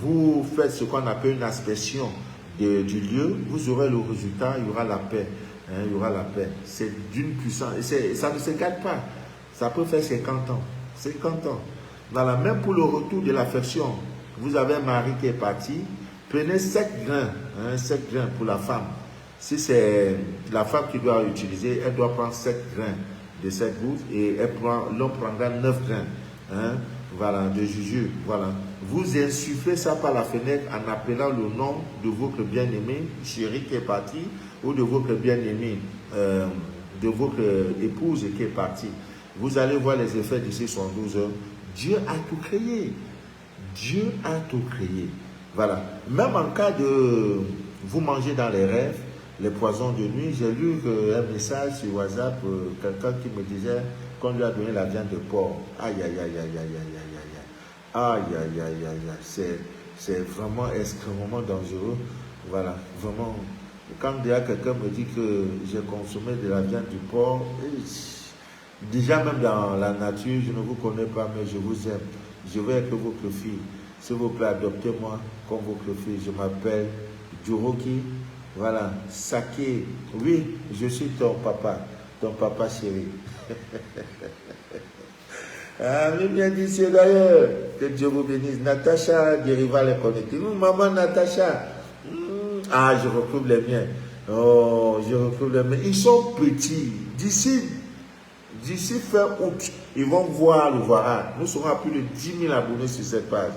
Vous faites ce qu'on appelle une aspersion du lieu, vous aurez le résultat, il y aura la paix. Hein, il y aura la paix. C'est d'une puissance. Ça ne se gâte pas. Ça peut faire 50 ans. 50 ans. Voilà, même pour le retour de l'affection, vous avez un mari qui est parti, prenez 7 grains, hein, 7 grains pour la femme. Si c'est la femme qui doit utiliser, elle doit prendre 7 grains de cette goutte et l'homme prendra 9 grains. Hein, voilà, de jujube. Voilà. Vous insufflez ça par la fenêtre en appelant le nom de votre bien-aimé, chéri qui est parti, ou de votre bien-aimé, de votre épouse qui est partie. Vous allez voir les effets d'ici 72 heures. Dieu a tout créé. Dieu a tout créé. Voilà. Même en cas de vous manger dans les rêves, les poisons de nuit, j'ai lu un message sur WhatsApp, quelqu'un qui me disait qu'on lui a donné la viande de porc. Aïe, aïe, aïe, aïe, aïe, aïe, aïe, aïe. Aïe, aïe, aïe, aïe, aïe. C'est vraiment extrêmement dangereux. Voilà, vraiment. Quand déjà quelqu'un me dit que j'ai consommé de la viande du porc, déjà même dans la nature, je ne vous connais pas, mais je vous aime. Je veux être votre fille. S'il vous plaît, adoptez-moi comme votre fille. Je m'appelle Djuroki. Voilà, Saké. Oui, je suis ton papa chéri. Ah, mais bien d'ici d'ailleurs, que Dieu vous bénisse. Natacha du Rival est connectée. Maman Natacha. Ah, je retrouve les miens. Oh, je retrouve les miens. Ils sont petits. D'ici fin août, ils vont voir le Voira. Nous serons à plus de 10 000 abonnés sur cette page.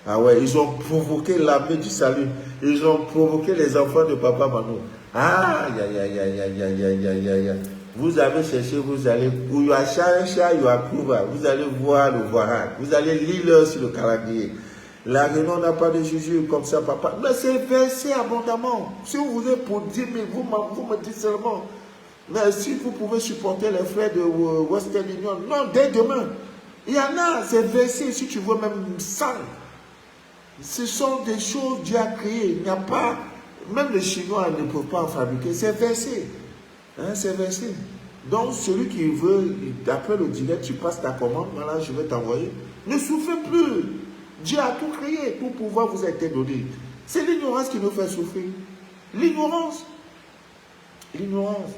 Ah ouais, ils ont provoqué l'armée du salut. Ils ont provoqué les enfants de Papa Manou. Ah, aïe, aïe, aïe, aïe, aïe, aïe, aïe, aïe, aïe. Vous avez cherché, vous allez, où il y a chat, il y a Kouba. Vous allez voir le Voira. Vous allez lire sur le calendrier. La réunion n'a pas de jujube comme ça, papa. Mais c'est versé abondamment. Si vous voulez pour 10 000, vous me dites seulement. Mais si vous pouvez supporter les frères de Western Union, non, dès demain. Il y en a, c'est versé, si tu veux même 100. Ce sont des choses que Dieu a créées. Il n'y a pas, même les Chinois ne peuvent pas en fabriquer. C'est versé. Hein, c'est versé. Donc, celui qui veut, après le direct, tu passes ta commande, voilà, je vais t'envoyer. Ne souffrez plus. Dieu a tout créé, tout pouvoir vous a été donné. C'est l'ignorance qui nous fait souffrir. L'ignorance. L'ignorance.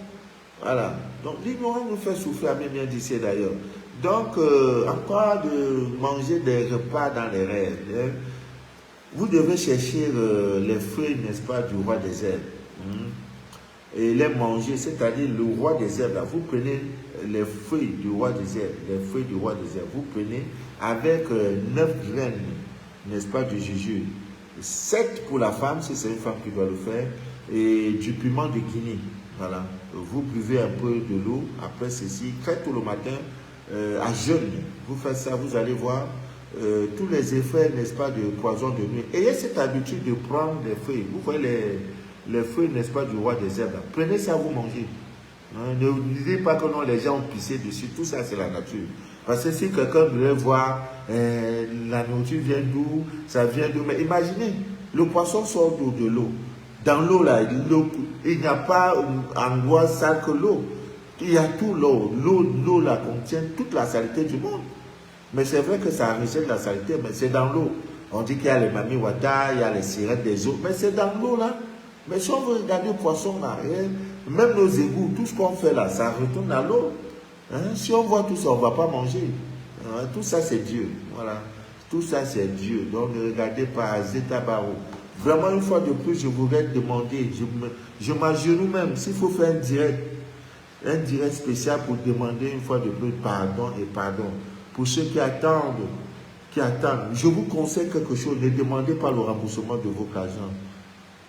Voilà. Donc, l'ignorance nous fait souffrir, à bien d'ici d'ailleurs. Donc, encore de manger des repas dans les rêves. Hein. Vous devez chercher les feuilles, n'est-ce pas, du roi des herbes. Et les manger, c'est-à-dire le roi des herbes. Là, vous prenez les feuilles du roi des herbes. Les feuilles du roi des herbes. Vous prenez avec 9 graines, n'est-ce pas, de jujube. 7 pour la femme, si c'est une femme qui doit le faire. Et du piment de Guinée. Voilà. Vous buvez un peu de l'eau. Après ceci, très tôt le matin, à jeûne. Vous faites ça, vous allez voir tous les effets, n'est-ce pas, de poison de nuit. Ayez cette habitude de prendre des feuilles. Vous voyez les feuilles, n'est-ce pas, du roi des herbes. Prenez ça, vous mangez. Hein, ne dites pas que non, les gens ont pissé dessus. Tout ça, c'est la nature. Parce que si quelqu'un voulait voir la nourriture vient d'où, ça vient d'où. Mais imaginez, le poisson sort de l'eau. Dans l'eau, là, il n'y a pas un endroit sale que l'eau. Il y a tout l'eau. L'eau, là, contient toute la saleté du monde. Mais c'est vrai que ça enrichit la saleté, mais c'est dans l'eau. On dit qu'il y a les mami wata, il y a les sirènes des eaux, mais c'est dans l'eau, là. Mais si on veut regarder le poisson, là, même nos égouts, tout ce qu'on fait là, ça retourne à l'eau. Hein? Si on voit tout ça, on ne va pas manger. Hein? Tout ça, c'est Dieu. Voilà. Tout ça, c'est Dieu. Donc, ne regardez pas Zeta Baro. Vraiment, une fois de plus, je voudrais demander, je m'agenouille même, s'il faut faire un direct. un direct spécial pour demander une fois de plus pardon et pardon. Pour ceux qui attendent, je vous conseille quelque chose, ne demandez pas le remboursement de votre argent.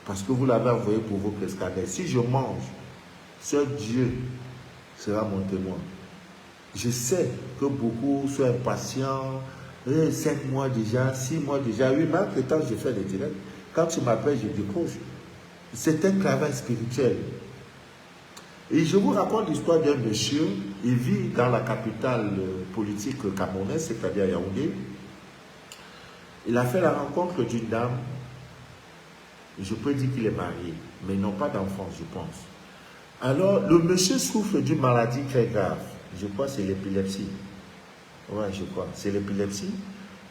Parce que vous l'avez envoyé pour vos escadrelles. Si je mange, seul Dieu sera mon témoin. Je sais que beaucoup sont impatients. 5 mois déjà, 6 mois déjà. Oui, même le temps je fais des directs. Quand tu m'appelles, je décroche. C'est un travail spirituel. Et je vous raconte l'histoire d'un monsieur. Il vit dans la capitale politique camerounaise, c'est-à-dire Yaoundé. Il a fait la rencontre d'une dame. Je peux dire qu'il est marié, mais non pas d'enfant, je pense. Alors, le monsieur souffre d'une maladie très grave. Je crois que c'est l'épilepsie. Ouais, je crois. C'est l'épilepsie.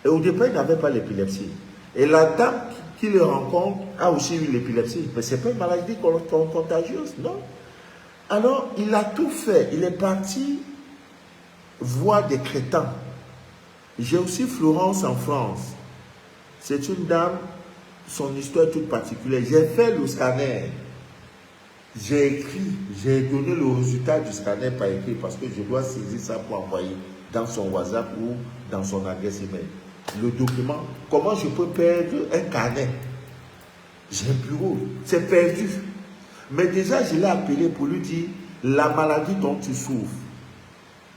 Et au départ, il n'avait pas l'épilepsie. Et la dame qui le rencontre a aussi eu l'épilepsie. Mais ce n'est pas une maladie contagieuse, non. Alors, il a tout fait. Il est parti voir des crétins. J'ai aussi Florence en France. C'est une dame, son histoire est toute particulière. J'ai fait le scanner. J'ai écrit, j'ai donné le résultat du scanner par écrit parce que je dois saisir ça pour envoyer dans son WhatsApp ou dans son adresse email. Le document, comment je peux perdre un carnet? J'ai un bureau, c'est perdu. Mais déjà, je l'ai appelé pour lui dire, la maladie dont tu souffres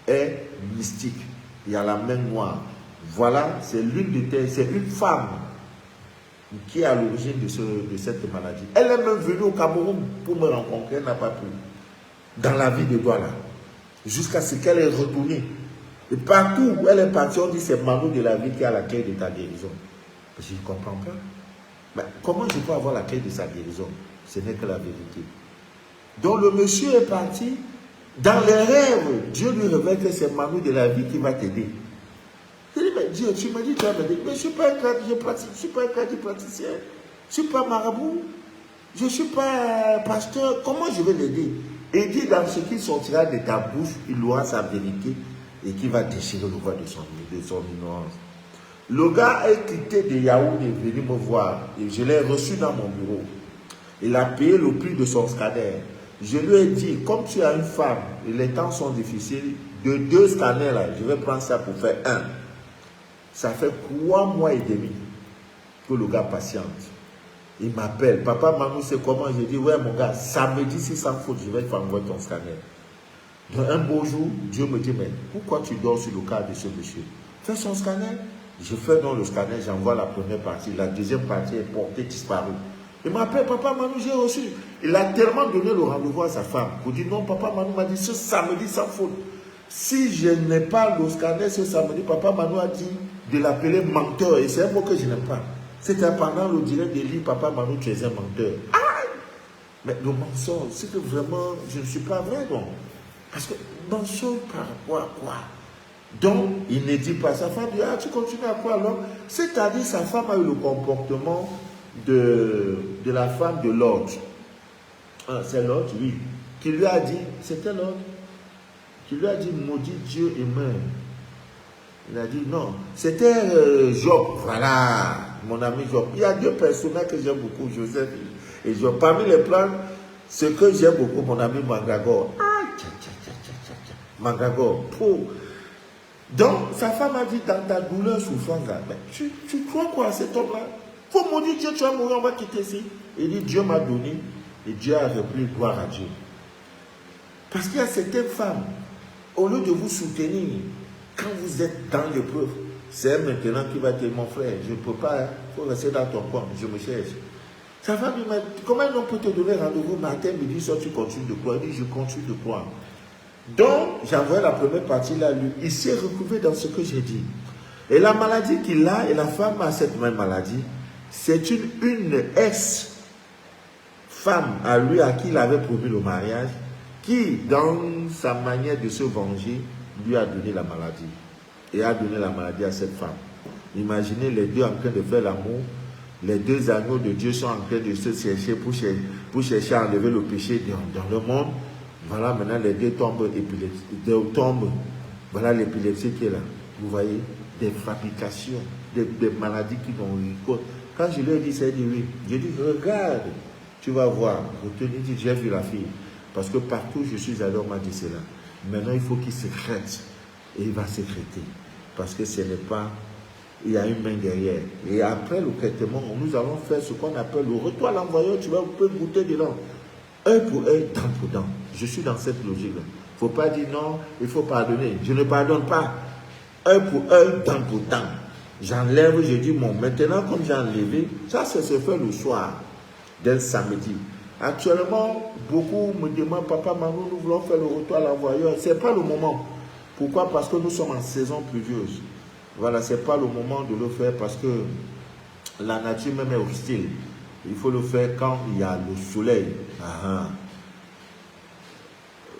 est mystique. Il y a la main noire. Voilà, c'est l'une de tes, c'est une femme qui est à l'origine de cette maladie. Elle est même venue au Cameroun pour me rencontrer, elle n'a pas pu. Dans la vie de Douala. Jusqu'à ce qu'elle est retournée. Et partout où elle est partie, on dit c'est Manu de la vie qui a la clé de ta guérison. Je ne comprends pas. Mais comment je peux avoir la clé de sa guérison? Ce n'est que la vérité. Donc le monsieur est parti. Dans les rêves, Dieu lui révèle que c'est Manu de la vie qui va t'aider. Je dis, mais Dieu, tu m'as dit, tu vas m'aider. Mais je ne suis pas un praticien, je suis pas un praticien. Je ne suis pas marabout. Je ne suis pas pasteur. Comment je vais l'aider? Et il dit, dans ce qui sortira de ta bouche, il aura sa vérité et qui va déchirer le voile de son ignorance. Le gars est quitté de Yaoundé, est venu me voir. Et je l'ai reçu dans mon bureau. Il a payé le prix de son scanner. Je lui ai dit, comme tu as une femme et les temps sont difficiles, de 2 scanners là, je vais prendre ça pour faire 1. Ça fait 3 mois et demi que le gars patiente. Il m'appelle, papa Manu, c'est comment? Je dis, ouais mon gars, samedi si sans faute, je vais t'envoyer ton scanner. Donc un beau jour, Dieu me dit, mais pourquoi tu dors sur le cas de ce monsieur? Fais son scanner. Je fais dans le scanner, j'envoie la première partie, la deuxième partie est portée disparue. Il m'appelle, papa Manu, j'ai reçu. Il a tellement donné le rendez-vous à sa femme pour dire, non, papa Manu m'a dit ce samedi sans faute. Si je n'ai pas le scanner ce samedi, papa Manu a dit de l'appeler menteur. Et c'est un mot que je n'aime pas. C'était pendant le direct de lui, papa Manu, tu es un menteur. Aïe! Mais le mensonge, c'est que vraiment, je ne suis pas vrai, donc. Parce que mensonge par rapport à quoi? Donc, il ne dit pas. Sa femme dit, ah, tu continues à quoi alors? C'est-à-dire, sa femme a eu le comportement de la femme de l'autre. Ah, c'est l'autre, oui. Qui lui a dit, c'était l'autre, qui lui a dit, maudit Dieu et meurt. Il a dit non. C'était Job, voilà, mon ami Job. Il y a 2 personnages que j'aime beaucoup, Joseph et Job. Parmi les plans, ce que j'aime beaucoup, mon ami Mandragore. Ah, Mandragore, pour. Donc, sa femme a dit, dans ta douleur souffrance, là, tu crois quoi à cet homme-là? Faut maudire Dieu, tu vas mourir, on va quitter ici. Il dit, Dieu m'a donné, et Dieu a repris gloire à Dieu. Parce qu'il y a certaines femmes, au lieu de vous soutenir, quand vous êtes dans l'épreuve, c'est elle maintenant qui va dire, mon frère, je ne peux pas, il faut rester dans ton coin, je me cherche. Sa femme lui dit, comment on peut te donner rendez-vous matin, midi, soir, tu continues de croire? Il dit, je continue de croire. Donc, j'envoie la première partie là, lui, il s'est retrouvé dans ce que j'ai dit. Et la maladie qu'il a, et la femme a cette même maladie, c'est une ex-femme à lui, à qui il avait promis le mariage, qui, dans sa manière de se venger, lui a donné la maladie. Et a donné la maladie à cette femme. Imaginez les deux en train de faire l'amour. Les 2 agneaux de Dieu sont en train de se chercher pour chercher à enlever le péché dans le monde. Voilà, maintenant les 2 tombent, voilà l'épilepsie qui est là. Vous voyez, des fabrications, des maladies qui n'ont eu. Quand je lui ai dit ça, il dit oui. J'ai dit, regarde, tu vas voir. Retenu, dit, j'ai vu la fille. Parce que partout où je suis allé, on m'a dit cela. Maintenant, il faut qu'il sécrète. Et il va sécréter. Parce que ce n'est pas... Il y a une main derrière. Et après le traitement, nous allons faire ce qu'on appelle le retour à l'envoyeur. Tu vas peut goûter dedans. Œil pour œil, dent pour dent. Je suis dans cette logique-là. Il ne faut pas dire non, il faut pardonner. Je ne pardonne pas. Œil pour œil, dent pour dent. J'enlève, je dis bon. Maintenant, comme j'ai enlevé, ça se fait le soir d'un samedi. Actuellement, beaucoup me demandent, papa, maman, nous voulons faire le retour à l'envoyeur. Ce n'est pas le moment. Pourquoi? Parce que nous sommes en saison pluvieuse. Voilà, ce n'est pas le moment de le faire parce que la nature même est hostile. Il faut le faire quand il y a le soleil.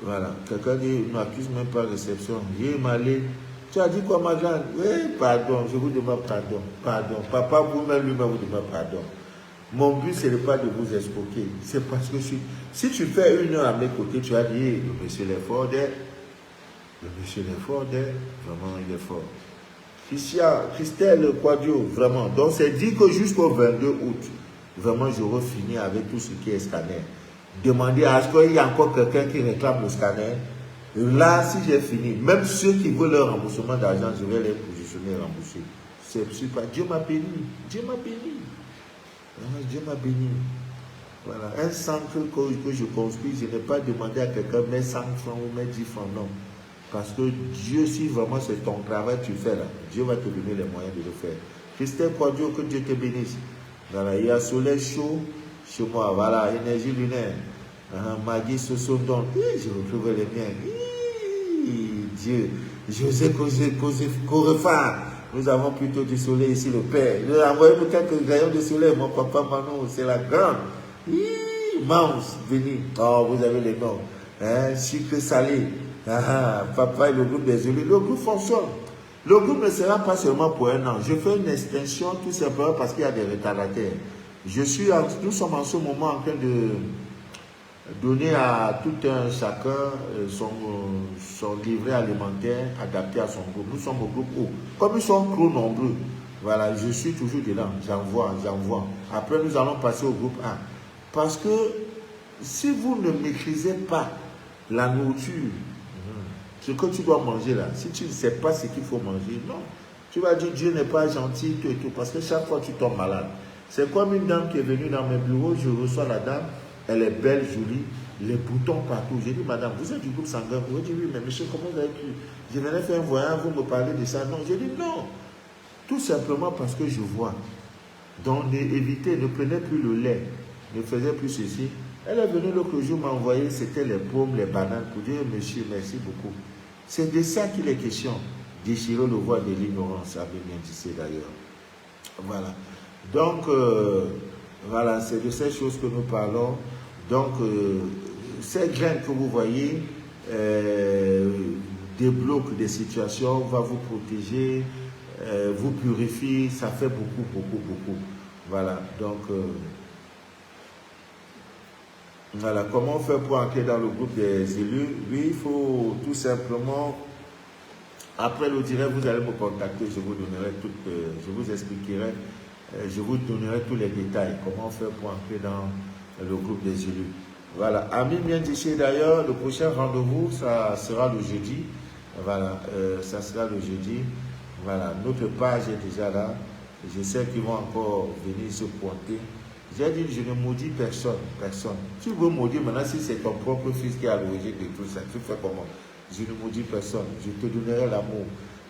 Voilà, quelqu'un dit, il n'accuse même pas réception. J'ai m'allé. Tu as dit quoi, ma grande? Oui, pardon, je vous demande pardon. Pardon. Papa, vous-même, lui-même, vous demande pardon. Mon but, ce n'est pas de vous escroquer. C'est parce que si tu fais une heure à mes côtés, tu as dit, le monsieur est fort, le monsieur est fort, vraiment, il est fort. Christelle Quadio, vraiment. Donc, c'est dit que jusqu'au 22 août, vraiment, j'aurai fini avec tout ce qui est scanner. Demandez à ce qu'il y a encore quelqu'un qui réclame le scanner. Là, si j'ai fini, même ceux qui veulent leur remboursement d'argent, je vais les positionner et rembourser. C'est super. Dieu m'a béni. Dieu m'a béni. Dieu m'a béni. Voilà. Un centre que je construis, je n'ai pas demandé à quelqu'un, mets 100 francs ou mets 10 francs, non. Parce que Dieu, si vraiment c'est ton travail que tu fais là, Dieu va te donner les moyens de le faire. Christelle Quadio, que Dieu te bénisse. Voilà, il y a soleil chaud chez moi. Voilà, énergie lunaire. Maggie Sosondon. Je retrouve les miens. Dieu. José Corefard. Nous avons plutôt du soleil ici, le Père. Envoyez-moi quelques rayons de soleil. Mon papa Manon, c'est la grande. Mouse, venez. Oh, vous avez les noms. Sucre salé. Papa et le groupe des élus. Le groupe fonctionne. Le groupe ne sera pas seulement pour un an. Je fais une extension tout simplement parce qu'il y a des retardataires. Nous sommes en ce moment en train de donner à tout un chacun son livret alimentaire adapté à son groupe. Nous sommes au groupe O. Comme ils sont trop nombreux, voilà, je suis toujours dedans. J'envoie. Après, nous allons passer au groupe A. Parce que si vous ne maîtrisez pas la nourriture, ce que tu dois manger là, si tu ne sais pas ce qu'il faut manger, non. Tu vas dire Dieu n'est pas gentil, tout et tout, parce que chaque fois tu tombes malade. C'est comme une dame qui est venue dans mes bureaux, je reçois la dame, elle est belle, jolie, les boutons partout. J'ai dit, madame, vous êtes du groupe sanguin? Vous dit, oui, mais monsieur, comment vous avez pu? Je venais faire un voyage, vous me parlez de ça. Non, j'ai dit, non. Tout simplement parce que je vois. Donc, évitez, ne prenez plus le lait, ne faisait plus ceci. Elle est venue l'autre jour m'envoyer, c'était les pommes, les bananes, pour dire, monsieur, merci beaucoup. C'est de ça qu'il est question. Déchirer le voile de l'ignorance, avec bien tissé d'ailleurs. Voilà. Donc, voilà, c'est de ces choses que nous parlons. Donc, ces graines que vous voyez débloquent des situations, va vous protéger, vous purifie, ça fait beaucoup. Voilà, donc, voilà, comment on fait pour entrer dans le groupe des élus? Oui, il faut tout simplement, après le direct, vous allez me contacter, je vous donnerai je vous expliquerai, je vous donnerai tous les détails, comment on fait pour entrer dans le groupe des élus. Voilà, Ami bien d'ici d'ailleurs, le prochain rendez-vous, ça sera le jeudi. Voilà, ça sera le jeudi. Voilà, notre page est déjà là. Je sais qu'ils vont encore venir se pointer. J'ai dit, je ne maudis personne. Tu veux maudire maintenant, si c'est ton propre fils qui est à l'origine de tout ça, tu fais comment? Je ne maudis personne. Je te donnerai l'amour.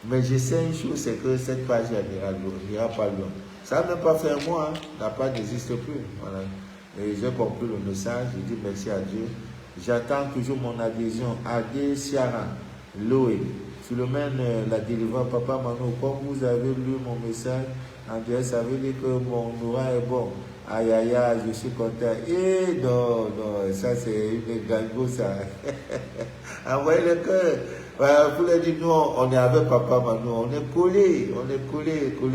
Mais je sais une chose, c'est que cette page n'ira pas loin. Ça n'a même pas fait un mois, hein. La page n'existe plus. Voilà. Et j'ai compris le message, je dis merci à Dieu. J'attends toujours mon adhésion. Adé Siara, Loé, Philomène, la délivrance, Papa Mano, comme vous avez lu mon message, André, ça veut dire que mon noir est bon. Aïe, aïe, aïe, je suis content. Et non, ça c'est une gango, ça. Envoyez le cœur. Voilà, vous l'avez dit, nous, on est avec Papa Mano, on est collés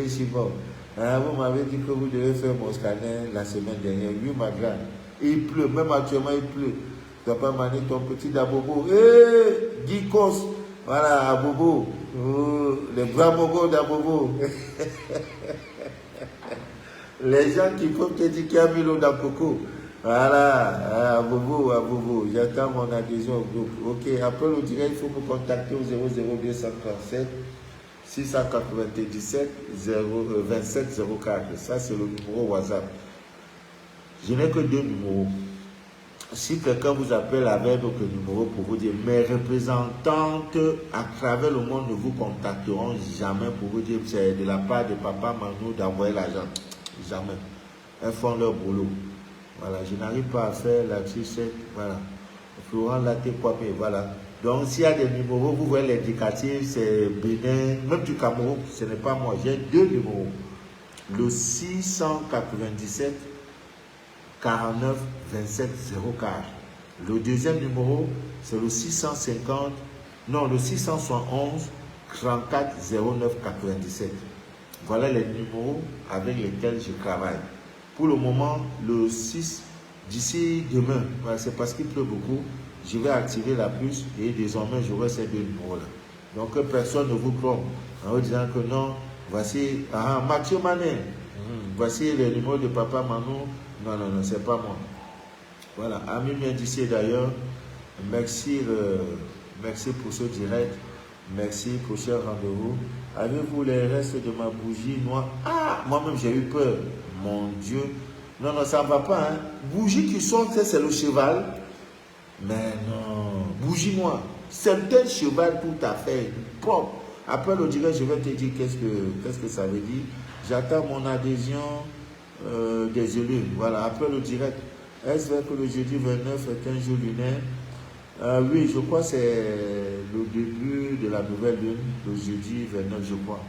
chez moi. Vous m'avez dit que vous devez faire mon scanner la semaine dernière. Oui, ma grande. Il pleut, même actuellement il pleut. Papa m'a dit ton petit Dabobo. Gikos. Voilà, Abobo. Oh, les bras mogos d'Abobo. Les gens qui peuvent te dire qu'il y a mis l'eau dans Coco. Voilà, à Bobo, j'attends mon adhésion au groupe. Ok, après le direct, il faut me contacter au 00237 697 27 04. Ça, c'est le numéro WhatsApp. Je n'ai que deux numéros. Si quelqu'un vous appelle avec d'autres numéros pour vous dire, mes représentantes à travers le monde ne vous contacteront jamais pour vous dire que c'est de la part de papa Manu d'envoyer l'argent. Jamais. Elles font leur boulot. Voilà, je n'arrive pas à faire la sucette. Voilà. Florent Latte Kwame, voilà. Donc, s'il y a des numéros, vous voyez l'indicatif, c'est Bénin, même du Cameroun, ce n'est pas moi. J'ai deux numéros. Le 697 49 27 04. Le deuxième numéro, c'est le 650, non, le 671 34 09 97. Voilà les numéros avec lesquels je travaille. Pour le moment, le 6, d'ici demain, voilà, c'est parce qu'il pleut beaucoup, je vais activer la puce et désormais j'aurai ces deux numéros-là. Donc personne ne vous trompe en vous disant que non, voici, Mathieu Manet, voici le numéro de Papa Manou. Non, non, non, c'est pas moi. Voilà, Ami Mendissier d'ailleurs, merci, merci pour ce direct, merci pour ce rendez-vous. Avez-vous les restes de ma bougie noire? Ah, moi-même j'ai eu peur, mon Dieu. Non, non, ça ne va pas, hein. Bougie qui sort, c'est le cheval. Mais non, bougie noire. C'est un cheval tout à fait propre. Après le direct, je vais te dire qu'est-ce que ça veut dire. J'attends mon adhésion des élus. Voilà, après le direct. Est-ce vrai que le jeudi 29 est un jour lunaire? Oui, je crois que c'est le début de la nouvelle lune, le jeudi 29, je crois.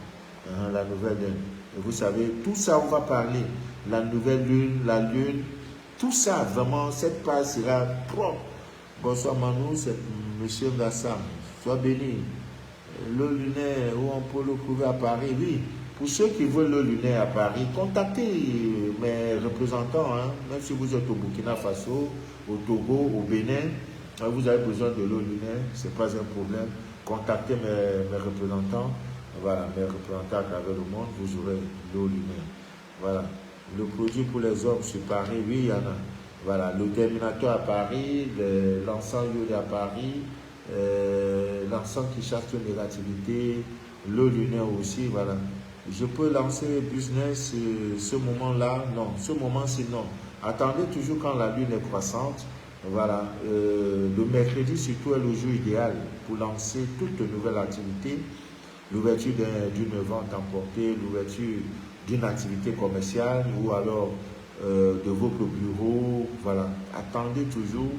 La nouvelle lune. Et vous savez, tout ça, on va parler. La nouvelle lune, la lune, tout ça, vraiment, cette page sera propre. Bonsoir Manu, c'est M. Gassam. Sois béni. Le lunaire, où on peut le trouver à Paris, oui. Pour ceux qui veulent le lunaire à Paris, contactez mes représentants, hein. Même si vous êtes au Burkina Faso, au Togo, au Bénin, vous avez besoin de l'eau lunaire, ce n'est pas un problème. Contactez mes représentants, voilà, mes représentants à travers le monde, vous aurez l'eau lunaire. Voilà. Le produit pour les hommes sur Paris, oui, il y en a. Voilà, le Terminator à Paris, l'encens à Paris, l'encens qui chasse toute négativité, l'eau lunaire aussi, voilà. Je peux lancer business ce moment-là? Non. Ce moment-ci, non. Attendez toujours quand la lune est croissante. Voilà. Le mercredi, surtout, est le jour idéal pour lancer toute nouvelle activité. L'ouverture d'une vente emportée, l'ouverture d'une activité commerciale ou alors de votre bureau. Voilà. Attendez toujours.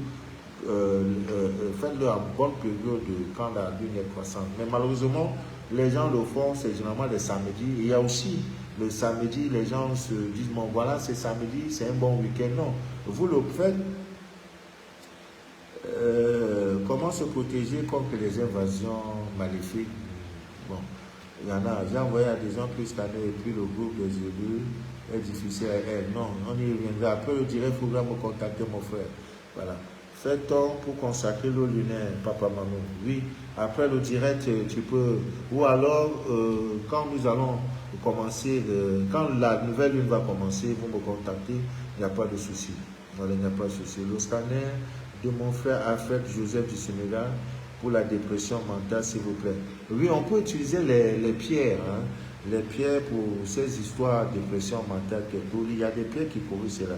Faites-le en bonne période quand la lune est croissante. Mais malheureusement, les gens le font, c'est généralement les samedis. Il y a aussi le samedi, les gens se disent, bon voilà, c'est samedi, c'est un bon week-end. Non, vous le faites. Comment se protéger contre les invasions maléfiques? Bon, il y en a. J'ai envoyé à des gens plus cette année et puis le groupe des élus est difficile à elle. Non, on y reviendra. Après le direct, il faudra me contacter mon frère. Voilà. Fait-on pour consacrer l'eau lunaire, Papa Maman? Oui. Après le direct, tu peux. Ou alors, quand nous allons commencer, quand la nouvelle lune va commencer, vous me contactez, il n'y a pas de souci. Voilà, il n'y a pas de souci. Le scanner de mon frère Alfred Joseph du Sénégal pour la dépression mentale, s'il vous plaît. Oui, on peut utiliser les pierres, hein, les pierres pour ces histoires de dépression mentale. Il y a des pierres qui corrigent cela.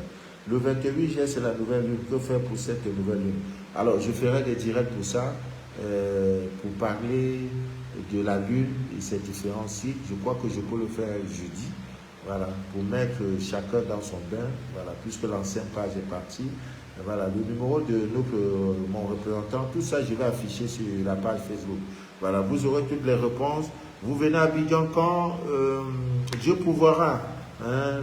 Le 28 juillet, c'est la nouvelle lune. Que faire pour cette nouvelle lune? Alors, je ferai des directs pour ça, pour parler de la lune et ses différents cycles. Je crois que je peux le faire jeudi, voilà, pour mettre chacun dans son bain, voilà, puisque l'ancienne page est partie. Voilà, le numéro de mon représentant, tout ça, je vais afficher sur la page Facebook. Voilà, vous aurez toutes les réponses. Vous venez à Abidjan quand Dieu pourvoira. Hein,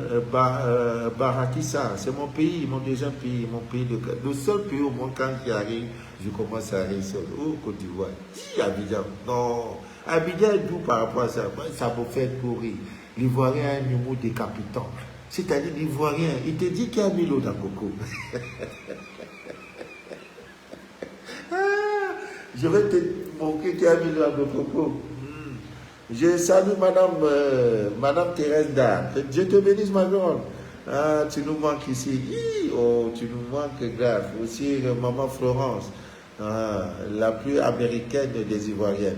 Barakissa, c'est mon pays, mon deuxième pays, mon pays le seul pays au monde quand j'y arrive, je commence à aller seul. Oh, Côte d'Ivoire. Si, Abidjan, non. Abidjan est doux par rapport à ça. Ça me fait courir. L'Ivoirien a un humour décapitant. C'est-à-dire l'Ivoirien, il te dit qu'il y a 1000 eaux dans le coco. Je vais te montrer qu'il y a 1000 eaux dans le coco. Je salue Madame Thérèse Dar. Dieu te bénisse, ma grande. Ah, tu nous manques ici. Oh, tu nous manques grave. Aussi, maman Florence, la plus américaine des Ivoiriennes.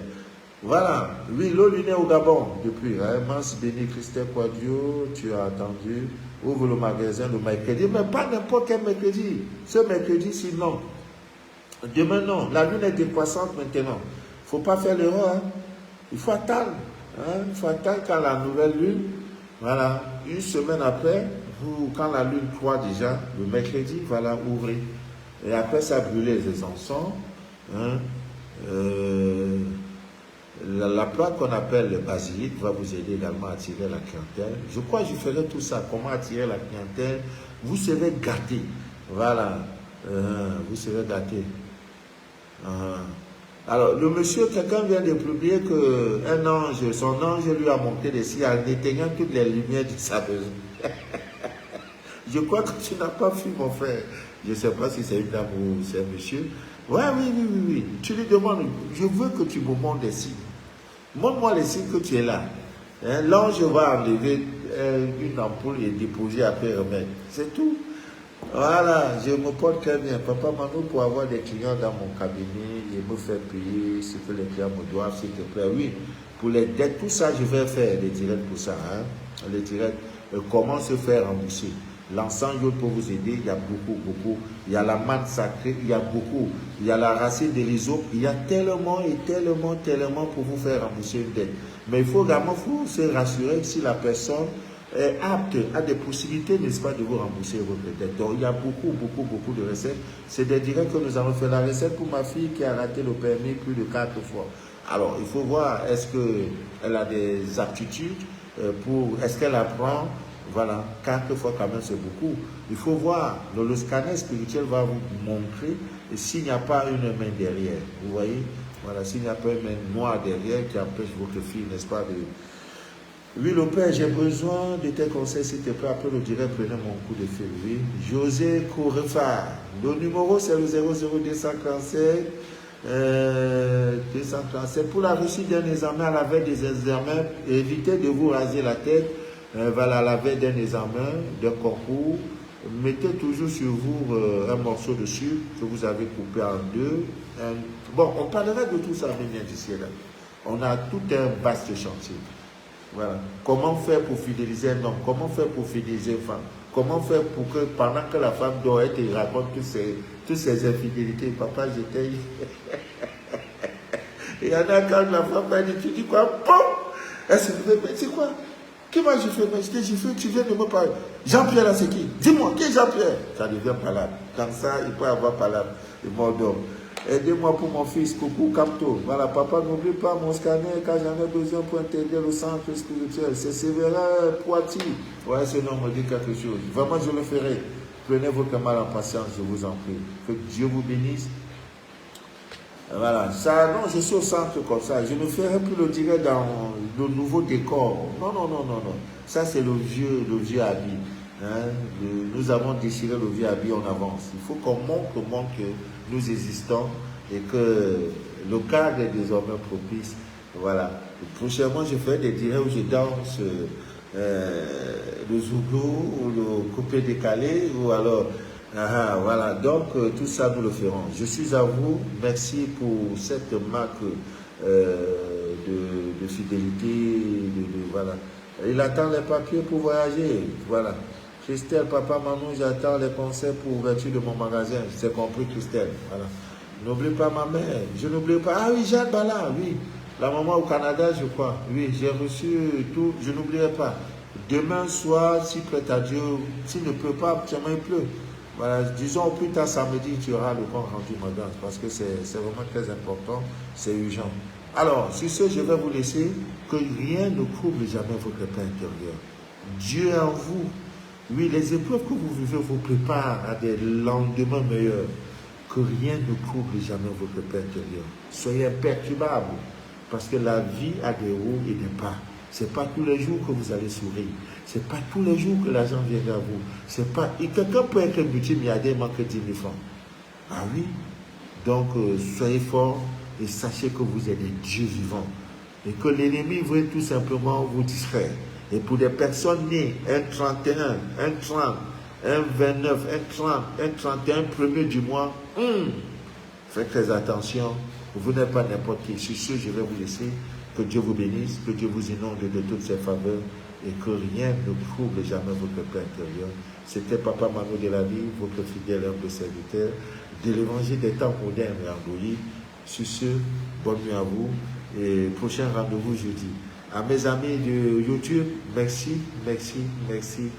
Voilà. Oui, l'eau est au Gabon depuis. Mans béni Christelle Quadio, tu as entendu. Ouvre le magasin le mercredi, mais pas n'importe quel mercredi. Ce mercredi, sinon. Demain, non. La lune est décroissante maintenant. Il ne faut pas faire l'erreur. Hein. Il faut attendre. Hein. Il faut attendre quand la nouvelle lune, voilà, une semaine après, quand la lune croît déjà, le mercredi, voilà, ouvrez. Et après ça, brûler les encens. Hein. La plante qu'on appelle le basilic va vous aider également à attirer la clientèle. Je crois que je ferai tout ça. Comment attirer la clientèle? Vous serez gâté. Voilà. Vous serez gâté. Alors, le monsieur, quelqu'un vient de publier qu'un ange, son ange lui a montré des signes en éteignant toutes les lumières de sa maison. Je crois que tu n'as pas vu, mon frère. Je ne sais pas si c'est une dame ou c'est un monsieur. Ouais, oui. Tu lui demandes, je veux que tu me montres des signes. Montre-moi les signes que tu es là. Hein, l'ange va enlever une ampoule et déposer après remettre. C'est tout. Voilà, je me porte très bien. Papa Manu, pour avoir des clients dans mon cabinet, et me faire payer ce que les clients me doivent, s'il te plaît. Oui, pour les dettes, tout ça, je vais faire les directs pour ça. Hein. Les directs, comment se faire rembourser. L'encens pour vous aider, il y a beaucoup. Il y a la manne sacrée, il y a beaucoup. Il y a la racine de l'hysope, il y a tellement pour vous faire rembourser une dette. Mais il faut également se rassurer que si la personne est apte, a des possibilités, n'est-ce pas, de vous rembourser votre dette. Donc il y a beaucoup de recettes. C'est des directs que nous allons faire. La recette pour ma fille qui a raté le permis plus de 4 fois. Alors il faut voir, est-ce qu'elle a des aptitudes est-ce qu'elle apprend? Voilà, 4 fois quand même c'est beaucoup. Il faut voir, le scanner spirituel va vous montrer s'il n'y a pas une main derrière. Vous voyez? Voilà, s'il n'y a pas une main noire derrière qui empêche votre fille, n'est-ce pas, de... Oui, le Père, j'ai besoin de tes conseils, s'il te plaît. Après le direct, prenez mon coup de fil. Oui. José Courrefa. Le numéro, c'est le 00237. 237. Pour la réussite d'un examen, à la veille des examens, évitez de vous raser la tête. Voilà, à la veille d'un examen, d'un concours. Mettez toujours sur vous un morceau de sucre que vous avez coupé en deux. Bon, on parlera de tout ça, bien d'ici là. On a tout un vaste chantier. Voilà. Comment faire pour fidéliser un homme? Comment faire pour fidéliser une femme? Comment faire pour que pendant que la femme dort, elle te raconte toutes ses infidélités? Papa, j'étais... Il y en a quand la femme m'a dit, tu dis quoi? Bon! Elle se dit, mais c'est quoi? Qui m'a j'ai fait? Je dis, tu viens de me parler. Jean-Pierre là, c'est qui? Dis-moi, qui est Jean-Pierre? Ça devient palabre. Comme ça, il peut avoir palabre. Il mort d'homme. Aidez-moi pour mon fils, coucou Capto. Voilà, papa, n'oublie pas mon scanner quand j'en ai besoin pour intégrer le centre spirituel. C'est Sévérin Poitiers. Ouais, ce nom me dit quelque chose. Vraiment, je le ferai. Prenez votre mal en patience, je vous en prie. Que Dieu vous bénisse. Voilà, ça, non, je suis au centre comme ça. Je ne ferai plus le direct dans le nouveau décor. Non. Ça, c'est le vieux habit. Hein? Nous avons déchiré le vieux habit, on avance. Il faut qu'on montre au monde que nous existons et que le cadre est désormais propice. Voilà. Prochainement, je ferai des directs où je danse le zougou ou le coupé décalé ou alors... voilà, donc tout ça nous le ferons. Je suis à vous, merci pour cette marque de fidélité, voilà. Il attend les papiers pour voyager, voilà. Christelle, papa, maman, j'attends les conseils pour ouverture de mon magasin, c'est compris Christelle, voilà. N'oublie pas ma mère, je n'oublie pas, ah oui, Jacques Bala, oui, la maman au Canada, je crois, oui, j'ai reçu tout, je n'oublierai pas. Demain soir, si prête à Dieu, s'il ne peut pas, actuellement il pleut. Voilà, disons plus tard samedi, tu auras le compte rendu madame, parce que c'est vraiment très important, c'est urgent. Alors, sur ce, je vais vous laisser, que rien ne trouble jamais votre paix intérieur. Dieu en vous, oui, les épreuves que vous vivez vous préparent à des lendemains meilleurs. Que rien ne trouble jamais votre paix intérieur. Soyez imperturbable, parce que la vie a des hauts et des bas. Ce n'est pas tous les jours que vous allez sourire. Ce n'est pas tous les jours que l'argent viendra à vous. C'est pas... Et quelqu'un peut être multimilliardaire, manque 10 000 francs. Ah oui? Donc, soyez forts et sachez que vous êtes des dieux vivants. Et que l'ennemi veut tout simplement vous distraire. Et pour les personnes nées, un 31, un 30, un 29, un 30, un 31, premier du mois, faites très attention. Vous n'êtes pas n'importe qui. Sur ce, je vais vous laisser. Que Dieu vous bénisse, que Dieu vous inonde de toutes ses faveurs et que rien ne trouble jamais votre paix intérieure. C'était Papa Mano de la vie, votre fidèle humble serviteur de l'évangile des temps modernes et endologiques. Sur ce, bonne nuit à vous et prochain rendez-vous jeudi. À mes amis de YouTube, merci, merci, merci,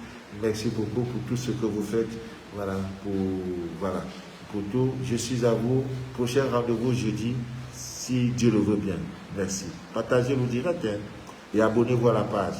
merci beaucoup pour tout ce que vous faites. Voilà, pour tout. Je suis à vous. Prochain rendez-vous jeudi, si Dieu le veut bien. Merci. Partagez le direct et abonnez-vous à la page.